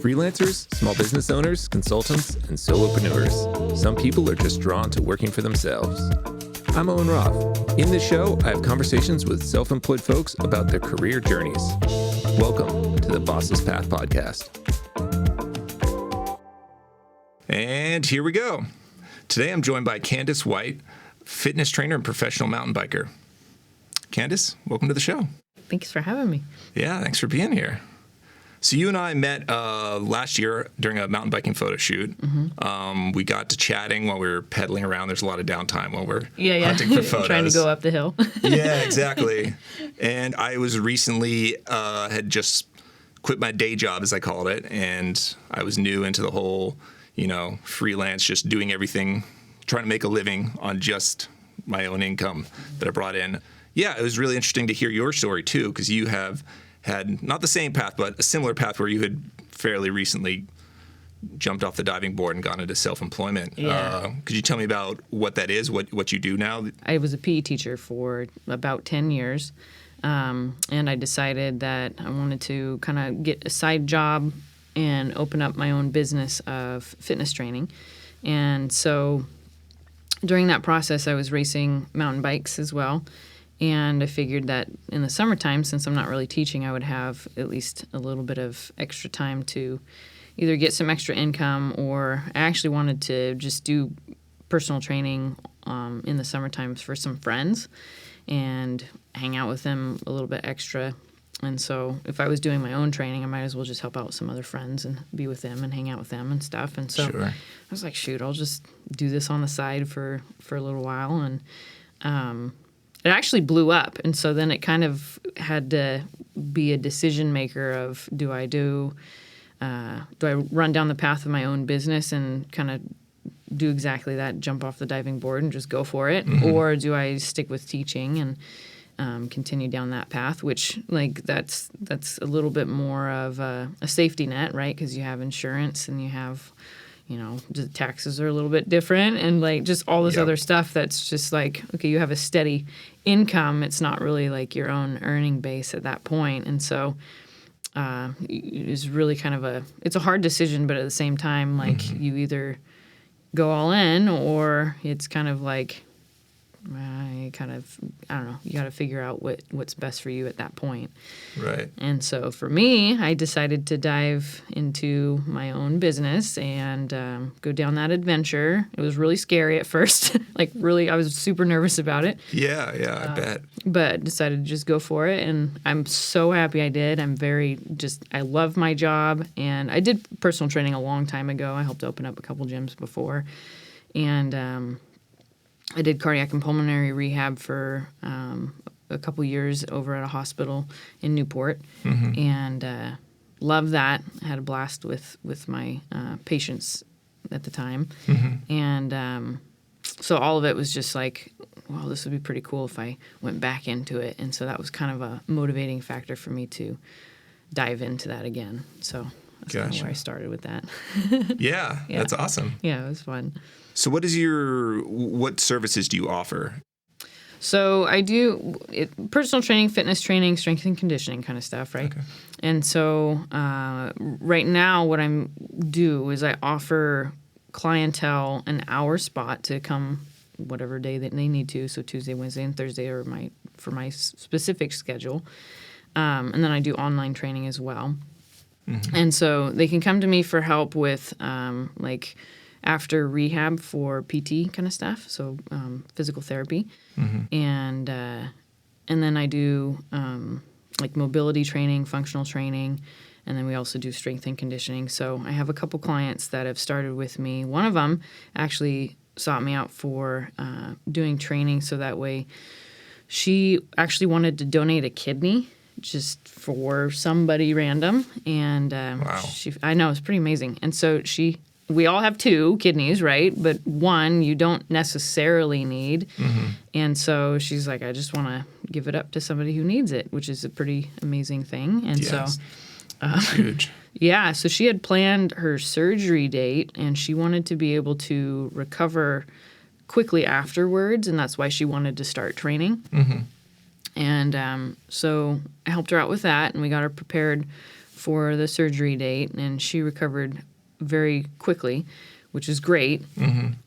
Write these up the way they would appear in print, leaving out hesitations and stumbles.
Freelancers, small business owners, consultants, and solopreneurs. Some people are just drawn to working for themselves. I'm Owen Roth. In this show, I have conversations with self-employed folks about their career journeys. Welcome to the Bossless Path podcast. And here we go. Today I'm joined by Kandace White, fitness trainer and professional mountain biker. Kandace, welcome to the show. Thanks for having me. Yeah, thanks for being here. So you and I met last year during a mountain biking photo shoot. Mm-hmm. We got to chatting while we were pedaling around. There's a lot of downtime while we're hunting for photos. Trying to go up the hill. Yeah, exactly. And I was recently had just quit my day job, as I called it, and I was new into the whole, freelance, just doing everything, trying to make a living on just my own income that I brought in. Yeah, it was really interesting to hear your story too, because you have had not the same path, but a similar path where you had fairly recently jumped off the diving board and gone into self-employment. Yeah. Could you tell me about what that is, what you do now? I was a PE teacher for about 10 years, and I decided that I wanted to kind of get a side job and open up my own business of fitness training. And so during that process, I was racing mountain bikes as well. And I figured that in the summertime, since I'm not really teaching, I would have at least a little bit of extra time to either get some extra income, or I actually wanted to just do personal training in the summertime for some friends and hang out with them a little bit extra. And so if I was doing my own training, I might as well just help out some other friends and be with them and hang out with them and stuff. And so Sure. I was like, shoot, I'll just do this on the side for a little while. And it actually blew up, and so then it kind of had to be a decision maker of do I run down the path of my own business and kind of do exactly that, jump off the diving board and just go for it, or do I stick with teaching and continue down that path, which that's a little bit more of a safety net, right? Because you have insurance and you have the taxes are a little bit different, and just all this other stuff that's just okay, you have a steady income. It's not really your own earning base at that point. And so it's really kind of it's a hard decision, but at the same time, you either go all in or it's kind of I don't know, you got to figure out what's best for you at that point. Right. And so for me, I decided to dive into my own business and go down that adventure. It was really scary at first. I was super nervous about it. Yeah, I bet. But decided to just go for it, and I'm so happy I did. I love my job, and I did personal training a long time ago. I helped open up a couple gyms before, and I did cardiac and pulmonary rehab for a couple years over at a hospital in Newport, and loved that. I had a blast with my patients at the time, and so all of it was just well, this would be pretty cool if I went back into it, and so that was kind of a motivating factor for me to dive into that again. So that's kind of where I started with that. Yeah, that's awesome. Yeah, it was fun. So what services do you offer? So I do personal training, fitness training, strength and conditioning kind of stuff, right? Okay. And so right now what I do is I offer clientele an hour spot to come whatever day that they need to, so Tuesday, Wednesday, and Thursday are for my specific schedule. And then I do online training as well. And so they can come to me for help with after rehab for PT kind of stuff, so physical therapy, and then I do mobility training, functional training, and then we also do strength and conditioning. So I have a couple clients that have started with me. One of them actually sought me out for doing training, so that way she actually wanted to donate a kidney just for somebody random, and wow. I know, it's pretty amazing. And so we all have two kidneys, right? But one you don't necessarily need. And so she's like, I just want to give it up to somebody who needs it, which is a pretty amazing thing. And yes. Huge. Yeah, so she had planned her surgery date, and she wanted to be able to recover quickly afterwards, and that's why she wanted to start training. And so I helped her out with that, and we got her prepared for the surgery date, and she recovered very quickly, which is great.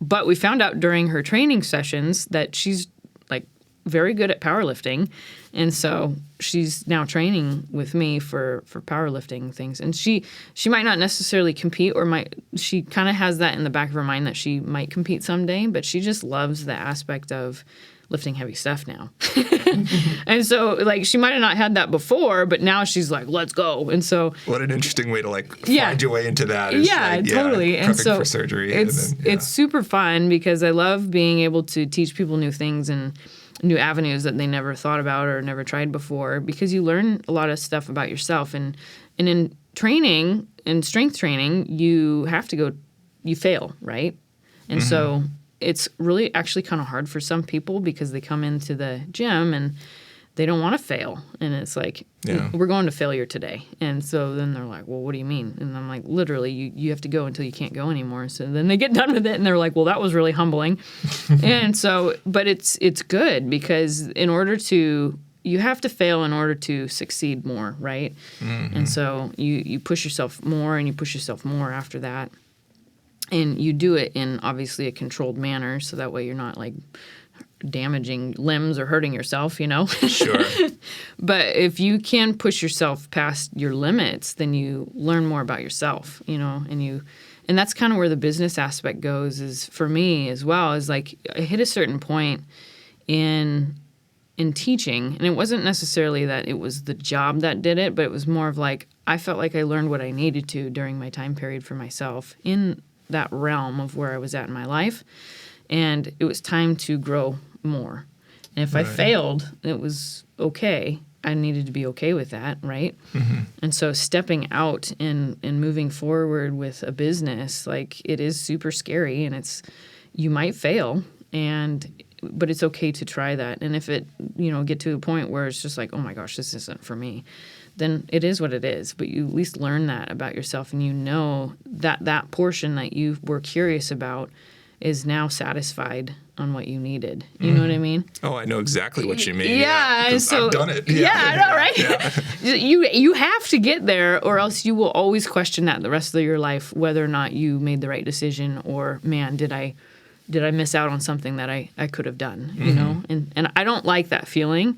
But we found out during her training sessions that she's like very good at powerlifting, and so she's now training with me for powerlifting things. And she might not necessarily compete, or she kind of has that in the back of her mind that she might compete someday, but she just loves the aspect of lifting heavy stuff now. And so like she might have not had that before, but now she's like, let's go. And so what an interesting way to find your way into that. Totally. And so for surgery. It's super fun because I love being able to teach people new things and new avenues that they never thought about or never tried before, because you learn a lot of stuff about yourself. And in training, in strength training, you fail, right? And so it's really actually kind of hard for some people because they come into the gym and they don't want to fail. And it's like, we're going to failure today. And so then they're like, well, what do you mean? And I'm like, literally, you have to go until you can't go anymore. So then they get done with it and they're like, well, that was really humbling. And so, but it's good because you have to fail in order to succeed more, right? And so you push yourself more and you push yourself more after that. And you do it in obviously a controlled manner, so that way you're not like damaging limbs or hurting yourself, Sure. But if you can push yourself past your limits, then you learn more about yourself, and that's kind of where the business aspect goes, is for me as well, is like I hit a certain point in teaching, and it wasn't necessarily that it was the job that did it, but it was more of like I felt like I learned what I needed to during my time period for myself in that realm of where I was at in my life, and it was time to grow more. And if I failed, it was okay. I needed to be okay with that, right? And so stepping out and moving forward with a business, like it is super scary, and you might fail, but it's okay to try that. And if it, get to a point where it's just like, oh my gosh, this isn't for me, then it is what it is. But you at least learn that about yourself, and that portion that you were curious about is now satisfied on what you needed. You know what I mean? Oh, I know exactly what you mean. Yeah, so I've done it. Yeah, I know, right? Yeah. You have to get there, or else you will always question that the rest of your life, whether or not you made the right decision, or man, did I miss out on something that I could have done, And I don't like that feeling.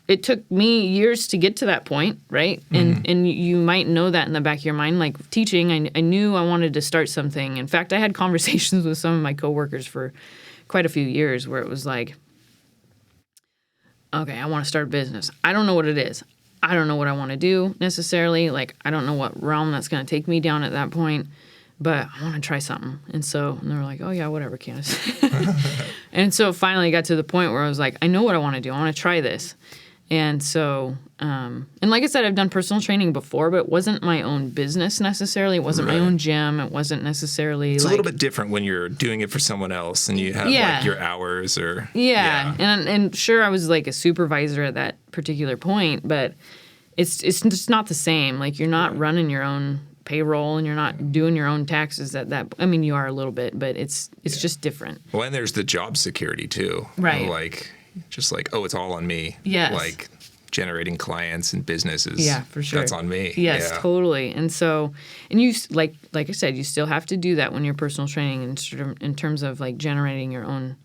It took me years to get to that point, right? And you might know that in the back of your mind. Like teaching, I knew I wanted to start something. In fact, I had conversations with some of my coworkers for quite a few years where it was like, okay, I want to start a business. I don't know what it is. I don't know what I want to do necessarily. Like, I don't know what realm that's going to take me down at that point, but I want to try something. And they were like, oh yeah, whatever, Kandace. And so finally I got to the point where I was like, I know what I want to do. I want to try this. And so, and like I said, I've done personal training before, but it wasn't my own business necessarily. It wasn't my own gym. It wasn't necessarily It's a little bit different when you're doing it for someone else and you have like your hours or... Yeah. And sure, I was like a supervisor at that particular point, but it's just not the same. Like you're not running your own payroll and you're not doing your own taxes at that. I mean, you are a little bit, but it's just different. Well, and there's the job security too. Right. Like... Just like, oh, it's all on me. Yes. Like generating clients and businesses. Yeah, for sure. That's on me. Yes, totally. And so, and you, like I said, you still have to do that when you're personal training in terms of like generating your own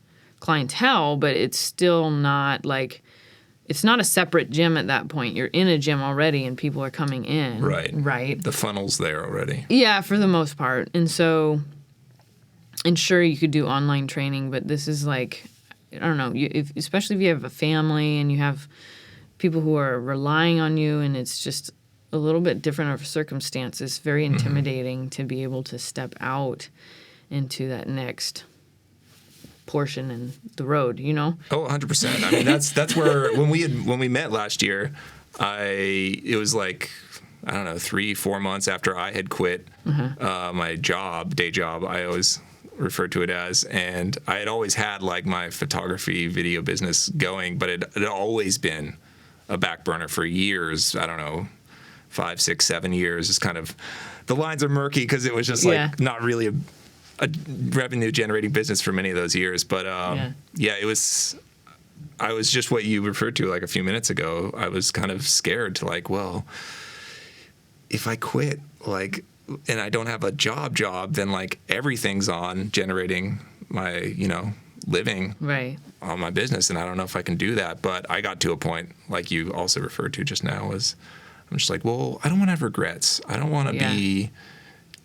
clientele, but it's still not like, it's not a separate gym at that point. You're in a gym already and people are coming in. Right. Right. The funnel's there already. Yeah, for the most part. And so, and sure, you could do online training, but this is like, I don't know, especially if you have a family and you have people who are relying on you and it's just a little bit different of a circumstance. It's very intimidating to be able to step out into that next portion in the road, Oh, 100%. I mean, that's where when we met last year, it was like, I don't know, 3-4 months after I had quit my day job. I always referred to it as, and I had always had like my photography video business going, but it had always been a back burner for years. I don't know, 5, 6, 7 years. It's kind of, the lines are murky because it was just like not really a revenue generating business for many of those years. But I was just what you referred to like a few minutes ago. I was kind of scared to like, well, if I quit, like, and I don't have a job, then like everything's on generating my, living Right. on my business. And I don't know if I can do that. But I got to a point, like you also referred to just now, was I'm just like, well, I don't want to have regrets. I don't want to be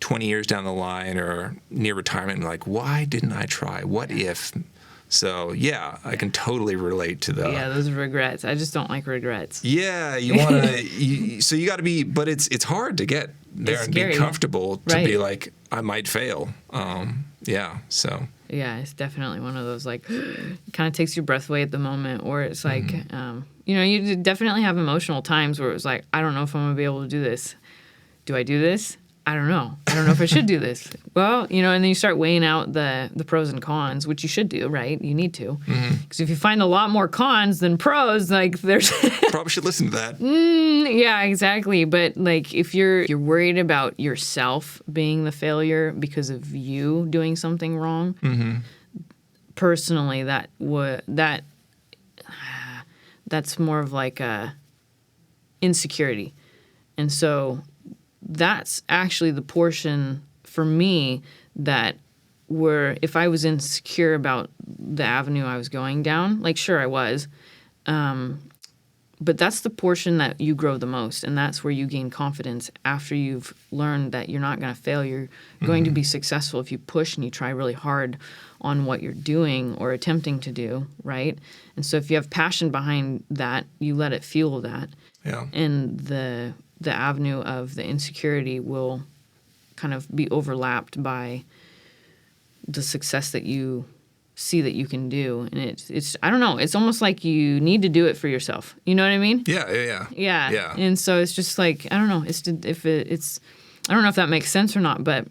20 years down the line or near retirement and like, why didn't I try? What if? So, I can totally relate to the... Yeah, those are regrets. I just don't like regrets. Yeah, you want to... so you got to be... But it's hard to get there It's and scary. be comfortable to Right. be like, I might fail. So... Yeah, it's definitely one of those, like, kind of takes your breath away at the moment, or it's like, you definitely have emotional times where it was like, I don't know if I'm going to be able to do this. Do I do this? I don't know. I don't know if I should do this. Well, and then you start weighing out the pros and cons, which you should do, right? You need to. Because if you find a lot more cons than pros, like there's... Probably should listen to that. Yeah, exactly. But like if you're worried about yourself being the failure because of you doing something wrong, personally, that's more of like a insecurity. And so that's actually the portion for me that where if I was insecure about the avenue I was going down, like sure I was, but that's the portion that you grow the most, and that's where you gain confidence after you've learned that you're not going to fail. You're going to be successful if you push and you try really hard on what you're doing or attempting to do, right? And so if you have passion behind that, you let it fuel that. Yeah. And the avenue of the insecurity will kind of be overlapped by the success that you see that you can do. And it's I don't know, it's almost like you need to do it for yourself. You know what I mean? Yeah. And so it's just like, I don't know, I don't know if that makes sense or not, but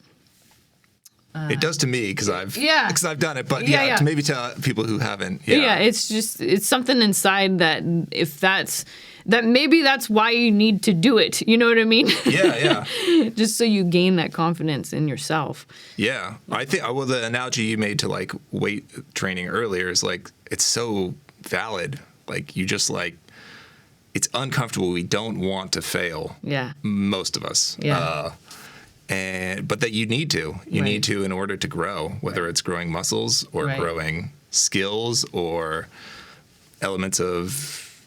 it does to me because I've done it. But Yeah. to maybe tell people who haven't. It's something inside that maybe that's why you need to do it. You know what I mean? Yeah. Just so you gain that confidence in yourself. Yeah. I think, the analogy you made to like weight training earlier is like, it's so valid. Like you just like, it's uncomfortable. We don't want to fail. Yeah. Most of us. Yeah. But that you need to. You need to in order to grow, whether it's growing muscles or growing skills or elements of,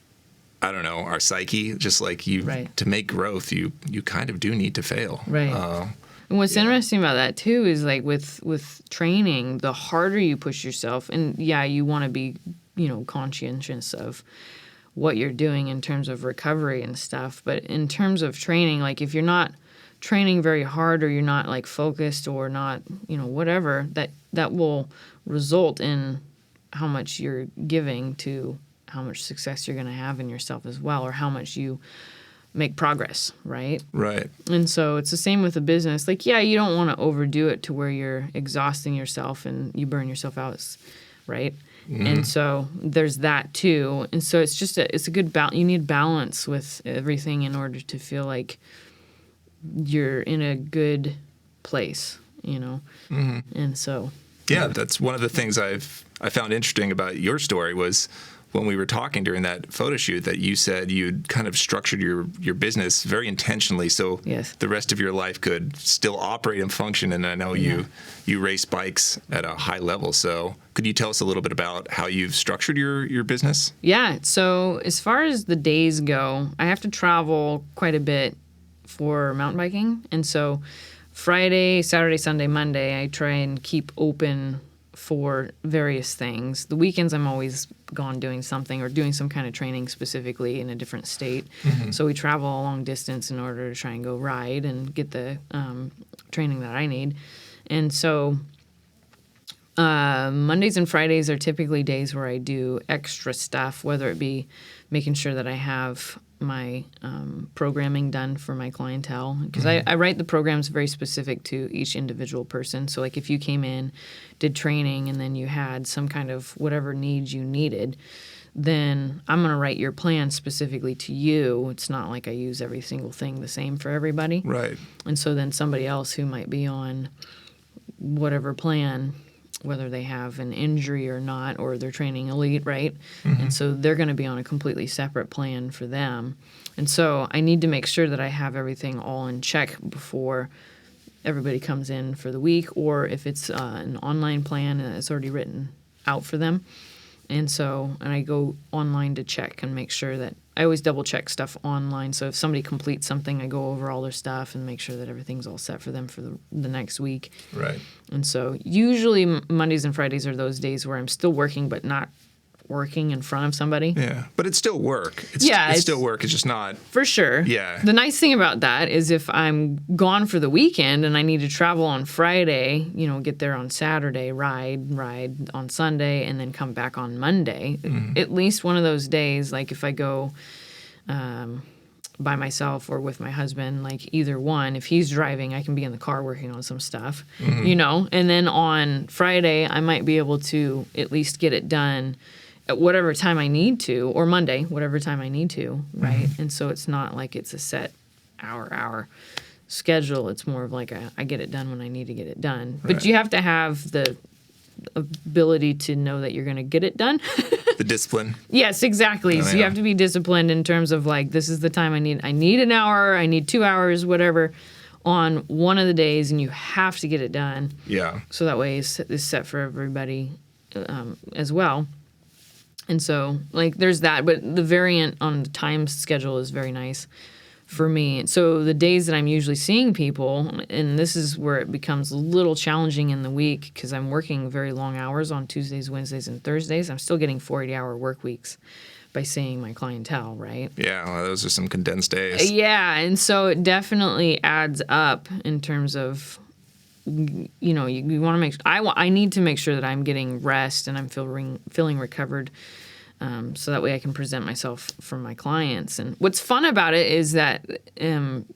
I don't know, our psyche. Just like to make growth, you kind of do need to fail. Right. And what's interesting about that too is like with training, the harder you push yourself, and you want to be, conscientious of what you're doing in terms of recovery and stuff. But in terms of training, like if you're not training very hard or you're not like focused or not, whatever, that will result in how much you're giving to how much success you're going to have in yourself as well, or how much you make progress, right? Right. And so it's the same with a business. Like, you don't want to overdo it to where you're exhausting yourself and you burn yourself out, right? And so there's that too. And so it's just it's a good balance. You need balance with everything in order to feel like you're in a good place, And so that's one of the things I found interesting about your story was when we were talking during that photo shoot that you said you'd kind of structured your business very intentionally so the rest of your life could still operate and function. And I know you race bikes at a high level. So could you tell us a little bit about how you've structured your business? Yeah. So as far as the days go, I have to travel quite a bit for mountain biking. And so Friday, Saturday, Sunday, Monday, I try and keep open for various things. The weekends I'm always gone doing something or doing some kind of training specifically in a different state. So we travel a long distance in order to try and go ride and get the training that I need. And so Mondays and Fridays are typically days where I do extra stuff, whether it be making sure that I have my programming done for my clientele, because I write the programs very specific to each individual person. So like if you came in, did training, and then you had some kind of whatever needs you needed, then I'm going to write your plan specifically to you. It's not like I use every single thing the same for everybody. Right. And so then somebody else who might be on whatever plan, whether they have an injury or not, or they're training elite, right? And so they're going to be on a completely separate plan for them. And so I need to make sure that I have everything all in check before everybody comes in for the week, or if it's an online plan and it's already written out for them. And I go online to check and make sure that I always double check stuff online. So if somebody completes something, I go over all their stuff and make sure that everything's all set for them for the next week. Right. And so usually Mondays and Fridays are those days where I'm still working, but not working in front of somebody. Yeah, but it's still work. It's still work. It's just not. For sure. Yeah. The nice thing about that is if I'm gone for the weekend and I need to travel on Friday, get there on Saturday, ride on Sunday, and then come back on Monday, at least one of those days, like if I go by myself or with my husband, like either one, if he's driving, I can be in the car working on some stuff, and then on Friday, I might be able to at least get it done at whatever time I need to, or Monday, whatever time I need to, right? And so it's not like it's a set hour schedule. It's more of like I get it done when I need to get it done. Right. But you have to have the ability to know that you're going to get it done. The discipline. Yes, exactly. So you have to be disciplined in terms of like, this is the time I need an hour, I need 2 hours, whatever, on one of the days, and you have to get it done. Yeah. So that way it's set for everybody as well. And so, like, there's that. But the variant on the time schedule is very nice for me. So the days that I'm usually seeing people, and this is where it becomes a little challenging in the week because I'm working very long hours on Tuesdays, Wednesdays, and Thursdays. I'm still getting 40-hour work weeks by seeing my clientele, right? Yeah, well, those are some condensed days. Yeah, and so it definitely adds up in terms of, you want to make. I need to make sure that I'm getting rest and I'm feeling recovered, so that way I can present myself for my clients. And what's fun about it is that I'm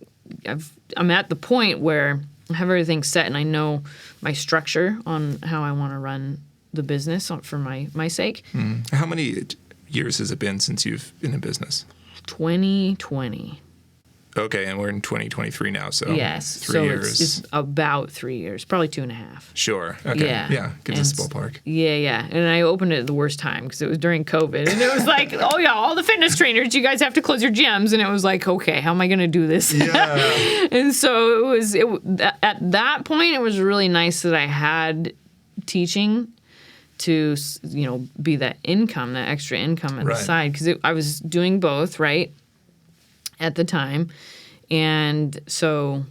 at the point where I have everything set and I know my structure on how I want to run the business for my sake. How many years has it been since you've been in business? 2020. Okay, and we're in 2023 now, so yes, 3 years. It's about 3 years, probably 2.5. Sure. Okay. Yeah. Gives us a ballpark. Yeah. And I opened it at the worst time because it was during COVID, and it was like, oh yeah, all the fitness trainers, you guys have to close your gyms, and it was like, okay, how am I going to do this? Yeah. And so at that point, it was really nice that I had teaching to be that income, that extra income on the side, because I was doing both, right, at the time. And so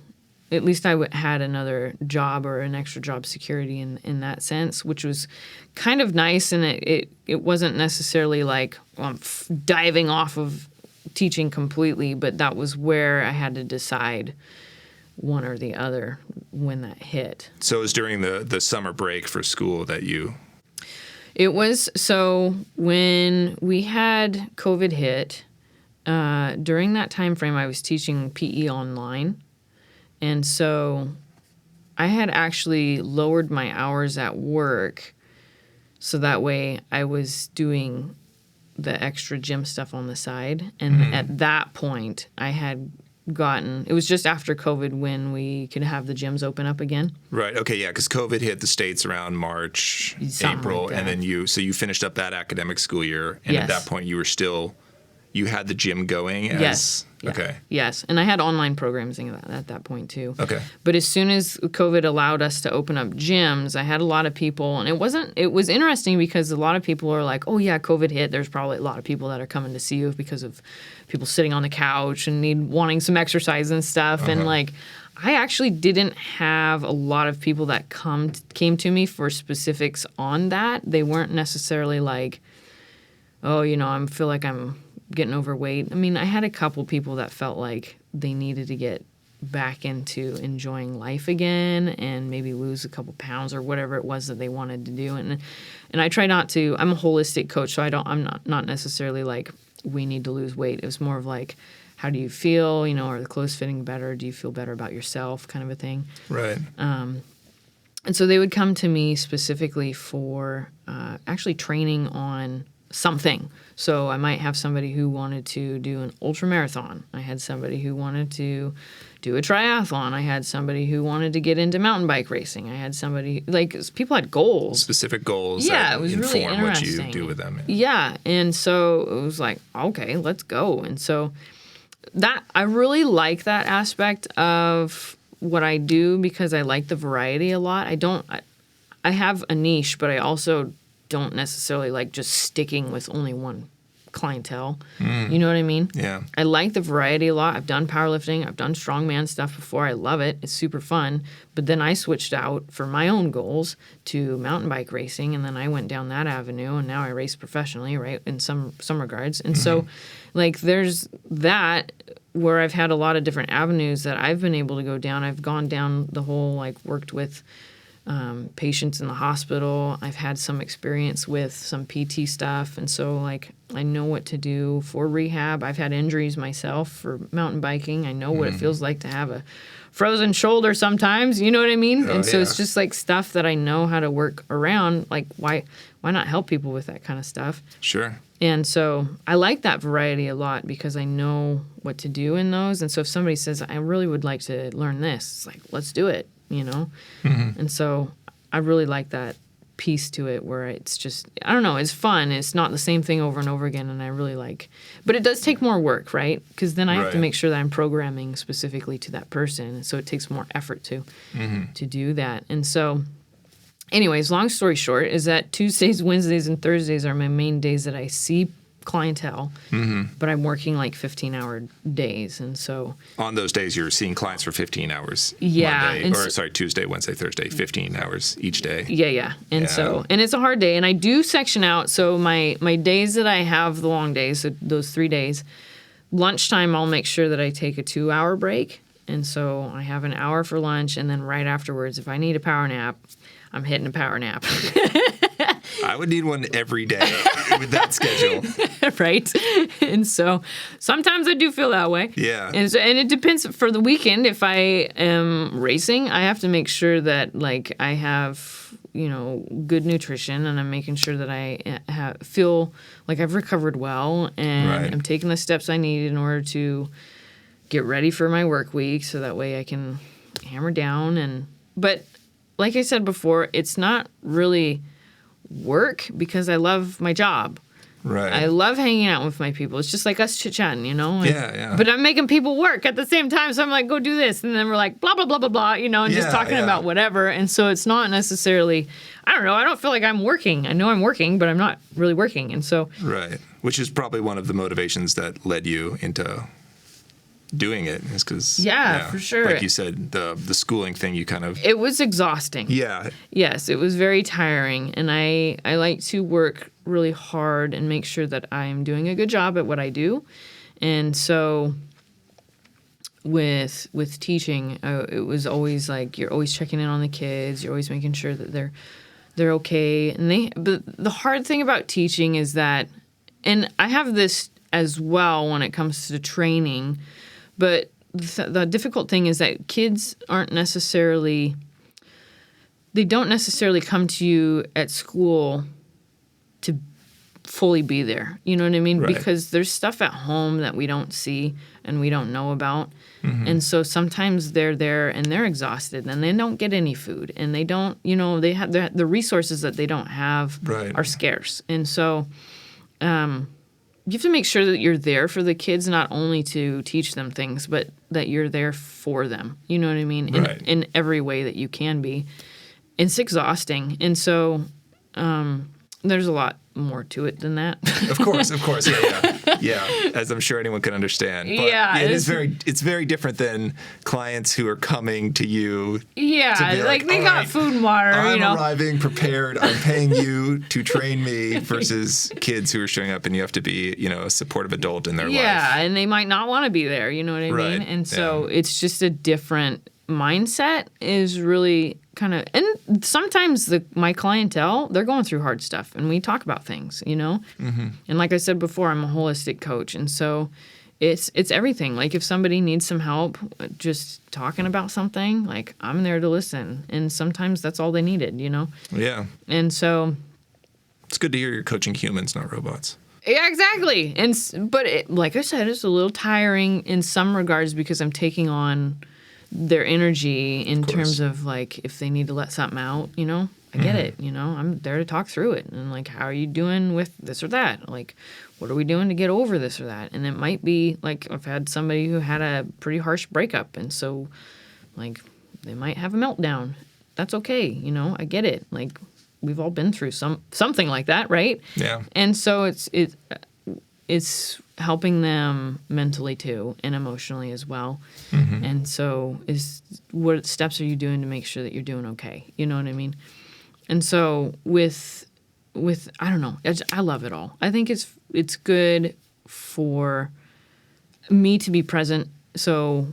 at least I had another job or an extra job security in that sense, which was kind of nice. And it wasn't necessarily like I'm diving off of teaching completely, but that was where I had to decide one or the other when that hit. So it was during the summer break for school that you... It was, so when we had COVID hit, during that time frame, I was teaching PE online. And so I had actually lowered my hours at work so that way I was doing the extra gym stuff on the side. And at that point, I had gotten, it was just after COVID when we could have the gyms open up again. Right. Okay. Yeah. Because COVID hit the States around March, April, like and then you finished up that academic school year. And at that point, you had the gym going as... Yes. Yeah. Okay. Yes. And I had online programming at that point too. Okay. But as soon as COVID allowed us to open up gyms, I had a lot of people, and it was interesting because a lot of people are like, oh yeah, COVID hit. There's probably a lot of people that are coming to see you because of people sitting on the couch and wanting some exercise and stuff. And like, I actually didn't have a lot of people that came to me for specifics on that. They weren't necessarily like, oh, I feel like I'm getting overweight. I mean, I had a couple people that felt like they needed to get back into enjoying life again and maybe lose a couple pounds or whatever it was that they wanted to do. And I try not to. I'm a holistic coach, so I'm not necessarily like we need to lose weight. It was more of like, how do you feel? Are the clothes fitting better? Do you feel better about yourself? Kind of a thing. Right. And so they would come to me specifically for actually training on something. So I might have somebody who wanted to do an ultra marathon. I had somebody who wanted to do a triathlon. I had somebody who wanted to get into mountain bike racing. I had somebody, like, people had goals. Specific goals that it was inform really interesting what you do with them. Yeah. And so it was like, okay, let's go. And so that I really like that aspect of what I do because I like the variety a lot. I have a niche, but I also don't necessarily like just sticking with only one clientele. You know what I mean? Yeah. I like the variety a lot. I've done powerlifting. I've done strongman stuff before. I love it. It's super fun. But then I switched out for my own goals to mountain bike racing, and then I went down that avenue, and now I race professionally, right, in some regards. And so, like, there's that where I've had a lot of different avenues that I've been able to go down. I've gone down the whole, like, worked with patients in the hospital. I've had some experience with some PT stuff, and so like I know what to do for rehab. I've had injuries myself for mountain biking. I know what it feels like to have a frozen shoulder sometimes, you know what I mean? And so it's just like stuff that I know how to work around. Like why not help people with that kind of stuff? Sure. And so I like that variety a lot because I know what to do in those. And so if somebody says, I really would like to learn this, it's like, let's do it, you know? And so I really like that piece to it where it's just, I don't know, it's fun. It's not the same thing over and over again. And I really like, but it does take more work, right? Because then I have to make sure that I'm programming specifically to that person. And so it takes more effort to do that. And so anyways, long story short is that Tuesdays, Wednesdays, and Thursdays are my main days that I see clientele, but I'm working like 15-hour days. And so on those days, you're seeing clients for 15 hours. Yeah. Monday, Tuesday, Wednesday, Thursday, 15 hours each day. Yeah. And so, and it's a hard day. And I do section out. So my days that I have the long days, so those 3 days, lunchtime, I'll make sure that I take a 2-hour break. And so I have an hour for lunch. And then right afterwards, if I need a power nap, I'm hitting a power nap. I would need one every day with that schedule. Right. And so sometimes I do feel that way. Yeah. And it depends for the weekend. If I am racing, I have to make sure that like I have, you know, good nutrition and I'm making sure that I feel like I've recovered well and I'm taking the steps I need in order to get ready for my work week so that way I can hammer down. But like I said before, it's not really work because I love my job. Right. I love hanging out with my people. It's just like us chit-chatting, you know? Yeah. But I'm making people work at the same time. So I'm like, go do this. And then we're like, blah, blah, blah, blah, blah, you know, and just talking about whatever. And so it's not necessarily, I don't know, I don't feel like I'm working. I know I'm working, but I'm not really working. And so. Right. Which is probably one of the motivations that led you into doing it is because for sure, like you said, the schooling thing, you kind of, it was exhausting. Yes, it was very tiring, and I like to work really hard and make sure that I'm doing a good job at what I do. And so with teaching, it was always like you're always checking in on the kids, you're always making sure that they're okay. And but the hard thing about teaching is that, and I have this as well when it comes to training, but the difficult thing is that kids don't necessarily come to you at school to fully be there. You know what I mean? Right. Because there's stuff at home that we don't see and we don't know about. And so sometimes they're there and they're exhausted and they don't get any food and they don't, you know, they have the resources that they don't have are scarce. And so, you have to make sure that you're there for the kids, not only to teach them things, but that you're there for them. You know what I mean? In every way that you can be. It's exhausting. And so there's a lot more to it than that. Of course. Yeah. As I'm sure anyone can understand. But it's very different than clients who are coming to you. Yeah. To be like they got food and water, I'm you know. arriving prepared. I'm paying you to train me versus kids who are showing up and you have to be, you know, a supportive adult in their life. Yeah. And they might not want to be there. You know what I mean? And so it's just a different mindset is really kind of, and sometimes my clientele, they're going through hard stuff and we talk about things, you know? And like I said before, I'm a holistic coach. And so it's everything. Like if somebody needs some help just talking about something, like I'm there to listen. And sometimes that's all they needed, you know? Yeah. And so it's good to hear you're coaching humans, not robots. Yeah, exactly. But like I said, it's a little tiring in some regards because I'm taking on their energy in course. terms of like if they need to let something out, you know, I get it, you know, I'm there to talk through it. And like, how are you doing with this or that? Like, what are we doing to get over this or that? And it might be like, I've had somebody who had a pretty harsh breakup. And so like they might have a meltdown. That's okay. You know, I get it. Like we've all been through something like that. Right. Yeah. And so it's helping them mentally too and emotionally as well. Mm-hmm. And so what steps are you doing to make sure that you're doing okay? You know what I mean? And so with I don't know, I love it all. I think it's good for me to be present. So,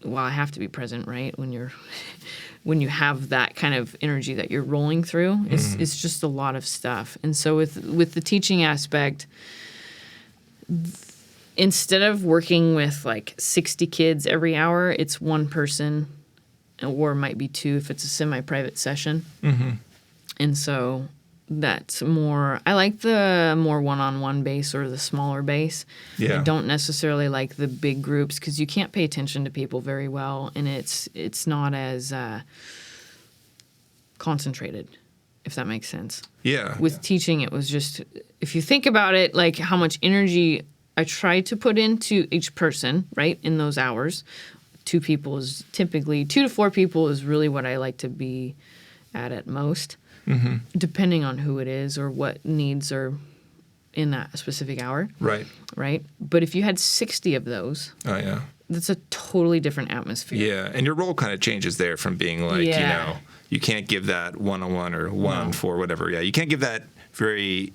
well, I have to be present, right? When you have that kind of energy that you're rolling through, it's just a lot of stuff. And so with the teaching aspect, instead of working with like 60 kids every hour, it's one person, or it might be two if it's a semi-private session. Mm-hmm. And so that's more, I like the more one-on-one base or the smaller base. Yeah. I don't necessarily like the big groups because you can't pay attention to people very well, and it's not as concentrated, if that makes sense. Yeah. With teaching, it was just, if you think about it, like how much energy I try to put into each person, right, in those hours. 2 people is typically, 2 to 4 people is really what I like to be at most, depending on who it is or what needs are in that specific hour. Right. Right? But if you had 60 of those, Oh, yeah. that's a totally different atmosphere. Yeah. And your role kind of changes there from being like, you Yeah. know, you can't give that one-on-one or one-on-4, whatever. Yeah. You can't give that very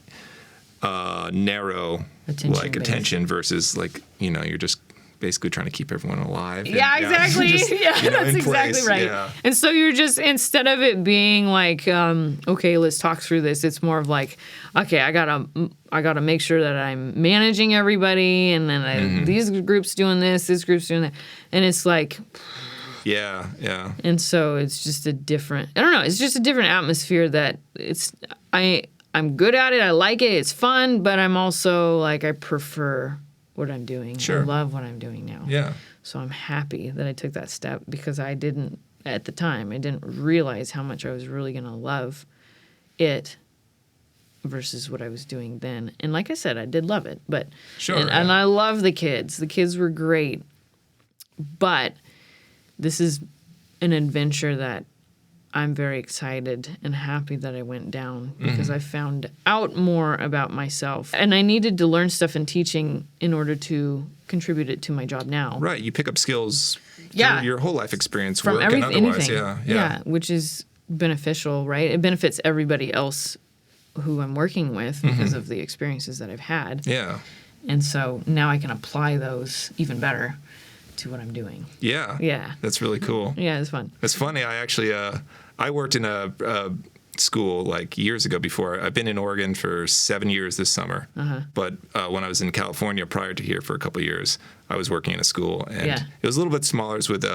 narrow attention versus like, you know, you're just basically trying to keep everyone alive. Yeah, exactly. Just, yeah, you know, that's in exactly place. right. Yeah. And so you're just, instead of it being like, okay, let's talk through this, it's more of like, okay, I gotta make sure that I'm managing everybody, and then these groups doing this group's doing that, and it's like, Yeah, yeah. and so it's just a different, I don't know, it's just a different atmosphere that I'm good at it, I like it, it's fun, but I'm also like, I prefer what I'm doing. Sure. I love what I'm doing now. Yeah. So I'm happy that I took that step because I didn't, at the time, I didn't realize how much I was really going to love it versus what I was doing then. And like I said, I did love it. But Sure. And I love the kids. The kids were great. But this is an adventure that I'm very excited and happy that I went down because I found out more about myself. And I needed to learn stuff in teaching in order to contribute it to my job now. Right. You pick up skills Yeah. through your whole life experience, From work and otherwise. anything. Yeah. Which is beneficial, right? It benefits everybody else who I'm working with because of the experiences that I've had. Yeah. And so now I can apply those even better to what I'm doing. Yeah. Yeah. That's really cool. Yeah, it's fun. It's funny. I actually, I worked in a school like years ago before. I've been in Oregon for 7 years this summer. But when I was in California prior to here for a couple of years, I was working in a school, and Yeah. it was a little bit smaller. It was with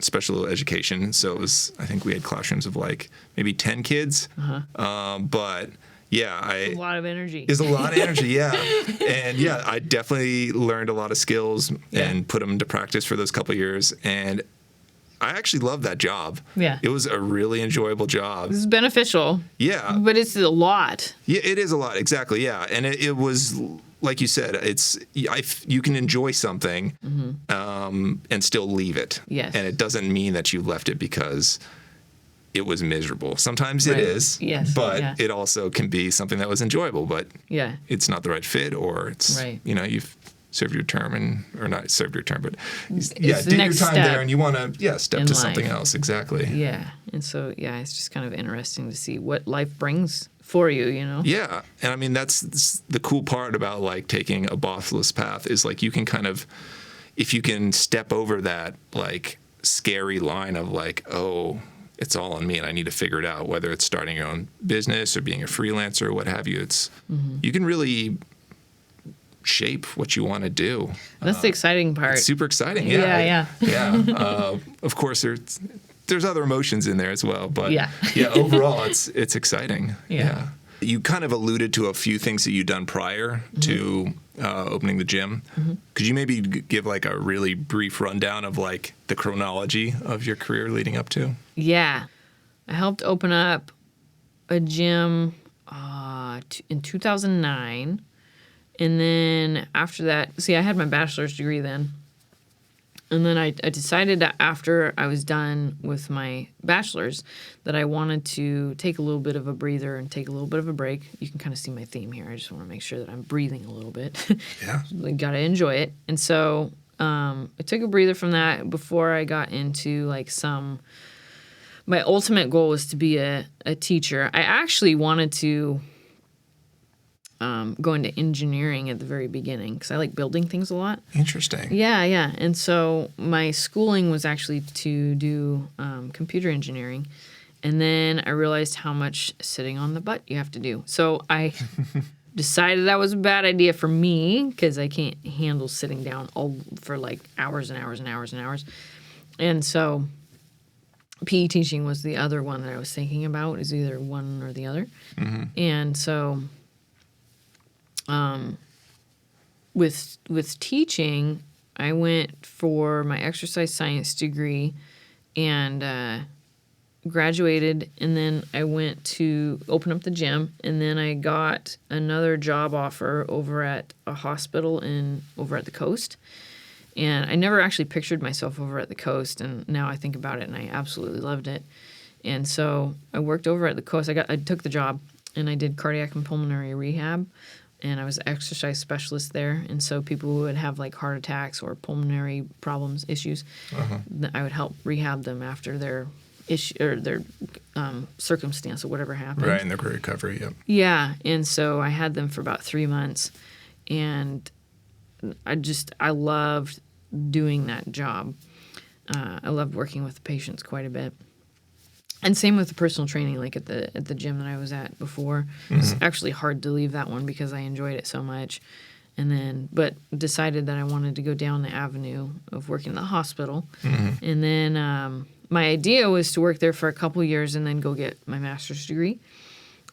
special education. So it was, I think we had classrooms of like maybe 10 kids. But yeah, A lot of energy. There's a lot of energy, yeah. And yeah, I definitely learned a lot of skills and put them into practice for those couple of years. And I actually loved that job. Yeah. It was a really enjoyable job. This is beneficial. Yeah. But it's a lot. Yeah, it is a lot, exactly, yeah. And it was, like you said, you can enjoy something and still leave it. Yes. And it doesn't mean that you left it because it was miserable. Sometimes Right. it is, Yes, but yeah. it also can be something that was enjoyable, but Yeah. it's not the right fit, or it's, Right. you know, you've served your term or not served your term, but It's did the your next time step there and you want to, step in to life. something else. Exactly. Yeah. And so, yeah, it's just kind of interesting to see what life brings for you, you know? Yeah. And I mean, that's the cool part about like taking a bossless path is like you can kind of, if you can step over that like scary line of like, oh, it's all on me and I need to figure it out, whether it's starting your own business or being a freelancer or what have you, it's, you can really shape what you want to do. That's the exciting part. It's super exciting. Yeah, Yeah. Of course, there's other emotions in there as well, but Yeah. overall, it's exciting. Yeah. You kind of alluded to a few things that you've done prior to opening the gym. Could you maybe give like a really brief rundown of like the chronology of your career leading up to? Yeah. I helped open up a gym in 2009. And then after that, see, I had my bachelor's degree then. And then I decided that after I was done with my bachelor's that I wanted to take a little bit of a breather and take a little bit of a break. You can kind of see my theme here. I just want to make sure that I'm breathing a little bit. Yeah. Got to enjoy it. And so I took a breather from that before I got into like my ultimate goal was to be a teacher. I actually wanted to go into engineering at the very beginning because I like building things a lot. Interesting. Yeah. And so my schooling was actually to do computer engineering. And then I realized how much sitting on the butt you have to do. So I decided that was a bad idea for me because I can't handle sitting down for like hours and hours and hours and hours. And so PE teaching was the other one that I was thinking about, is either one or the other. And so with teaching, I went for my exercise science degree and graduated, and then I went to open up the gym, and then I got another job offer over at a hospital over at the coast. And I never actually pictured myself over at the coast, and now I think about it, and I absolutely loved it. And so I worked over at the coast. I took the job, and I did cardiac and pulmonary rehab, and I was an exercise specialist there. And so people who would have like heart attacks or pulmonary issues, I would help rehab them after their issue or their circumstance or whatever happened. Right, in their recovery, yep. Yeah, and so I had them for about 3 months, and I loved doing that job. I loved working with the patients quite a bit. And same with the personal training, like at the gym that I was at before. It was actually hard to leave that one because I enjoyed it so much. But decided that I wanted to go down the avenue of working in the hospital. And then my idea was to work there for a couple years and then go get my master's degree.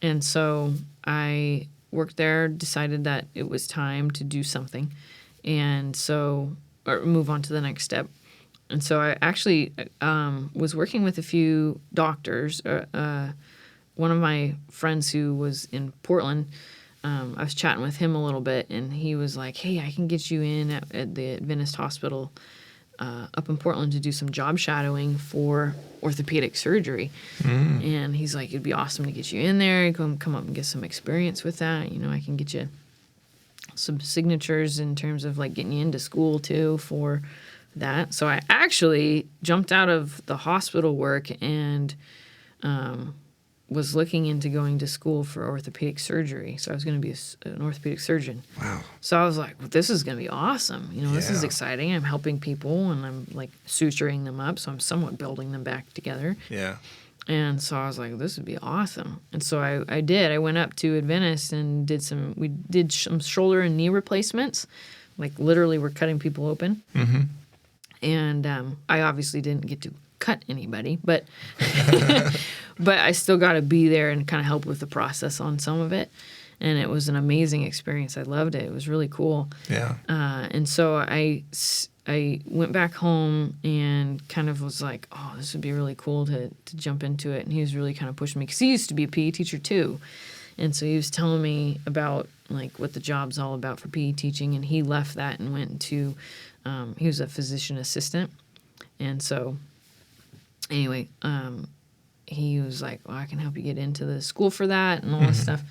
And so I worked there, decided that it was time to do something, or move on to the next step. And so I actually was working with a few doctors. One of my friends who was in Portland, I was chatting with him a little bit, and he was like, hey, I can get you in at the Adventist Hospital up in Portland to do some job shadowing for orthopedic surgery. And he's like, it'd be awesome to get you in there, come up and get some experience with that. You know, I can get you some signatures in terms of like getting you into school too for that. So I actually jumped out of the hospital work and was looking into going to school for orthopedic surgery. So I was going to be an orthopedic surgeon. Wow. So I was like, well, this is going to be awesome. You know, this is Yeah. exciting. I'm helping people and I'm like suturing them up. So I'm somewhat building them back together. Yeah. And so I was like, this would be awesome. And so I did. I went up to Adventist and we did some shoulder and knee replacements. Like literally we're cutting people open. And I obviously didn't get to cut anybody, but but I still got to be there and kind of help with the process on some of it. And it was an amazing experience. I loved it. It was really cool. Yeah. And so I went back home and kind of was like, oh, this would be really cool to jump into it. And he was really kind of pushing me because he used to be a PE teacher too. And so he was telling me about like what the job's all about for PE teaching. And he left that and went into, he was a physician assistant. And so anyway, he was like, well, I can help you get into the school for that and all this stuff.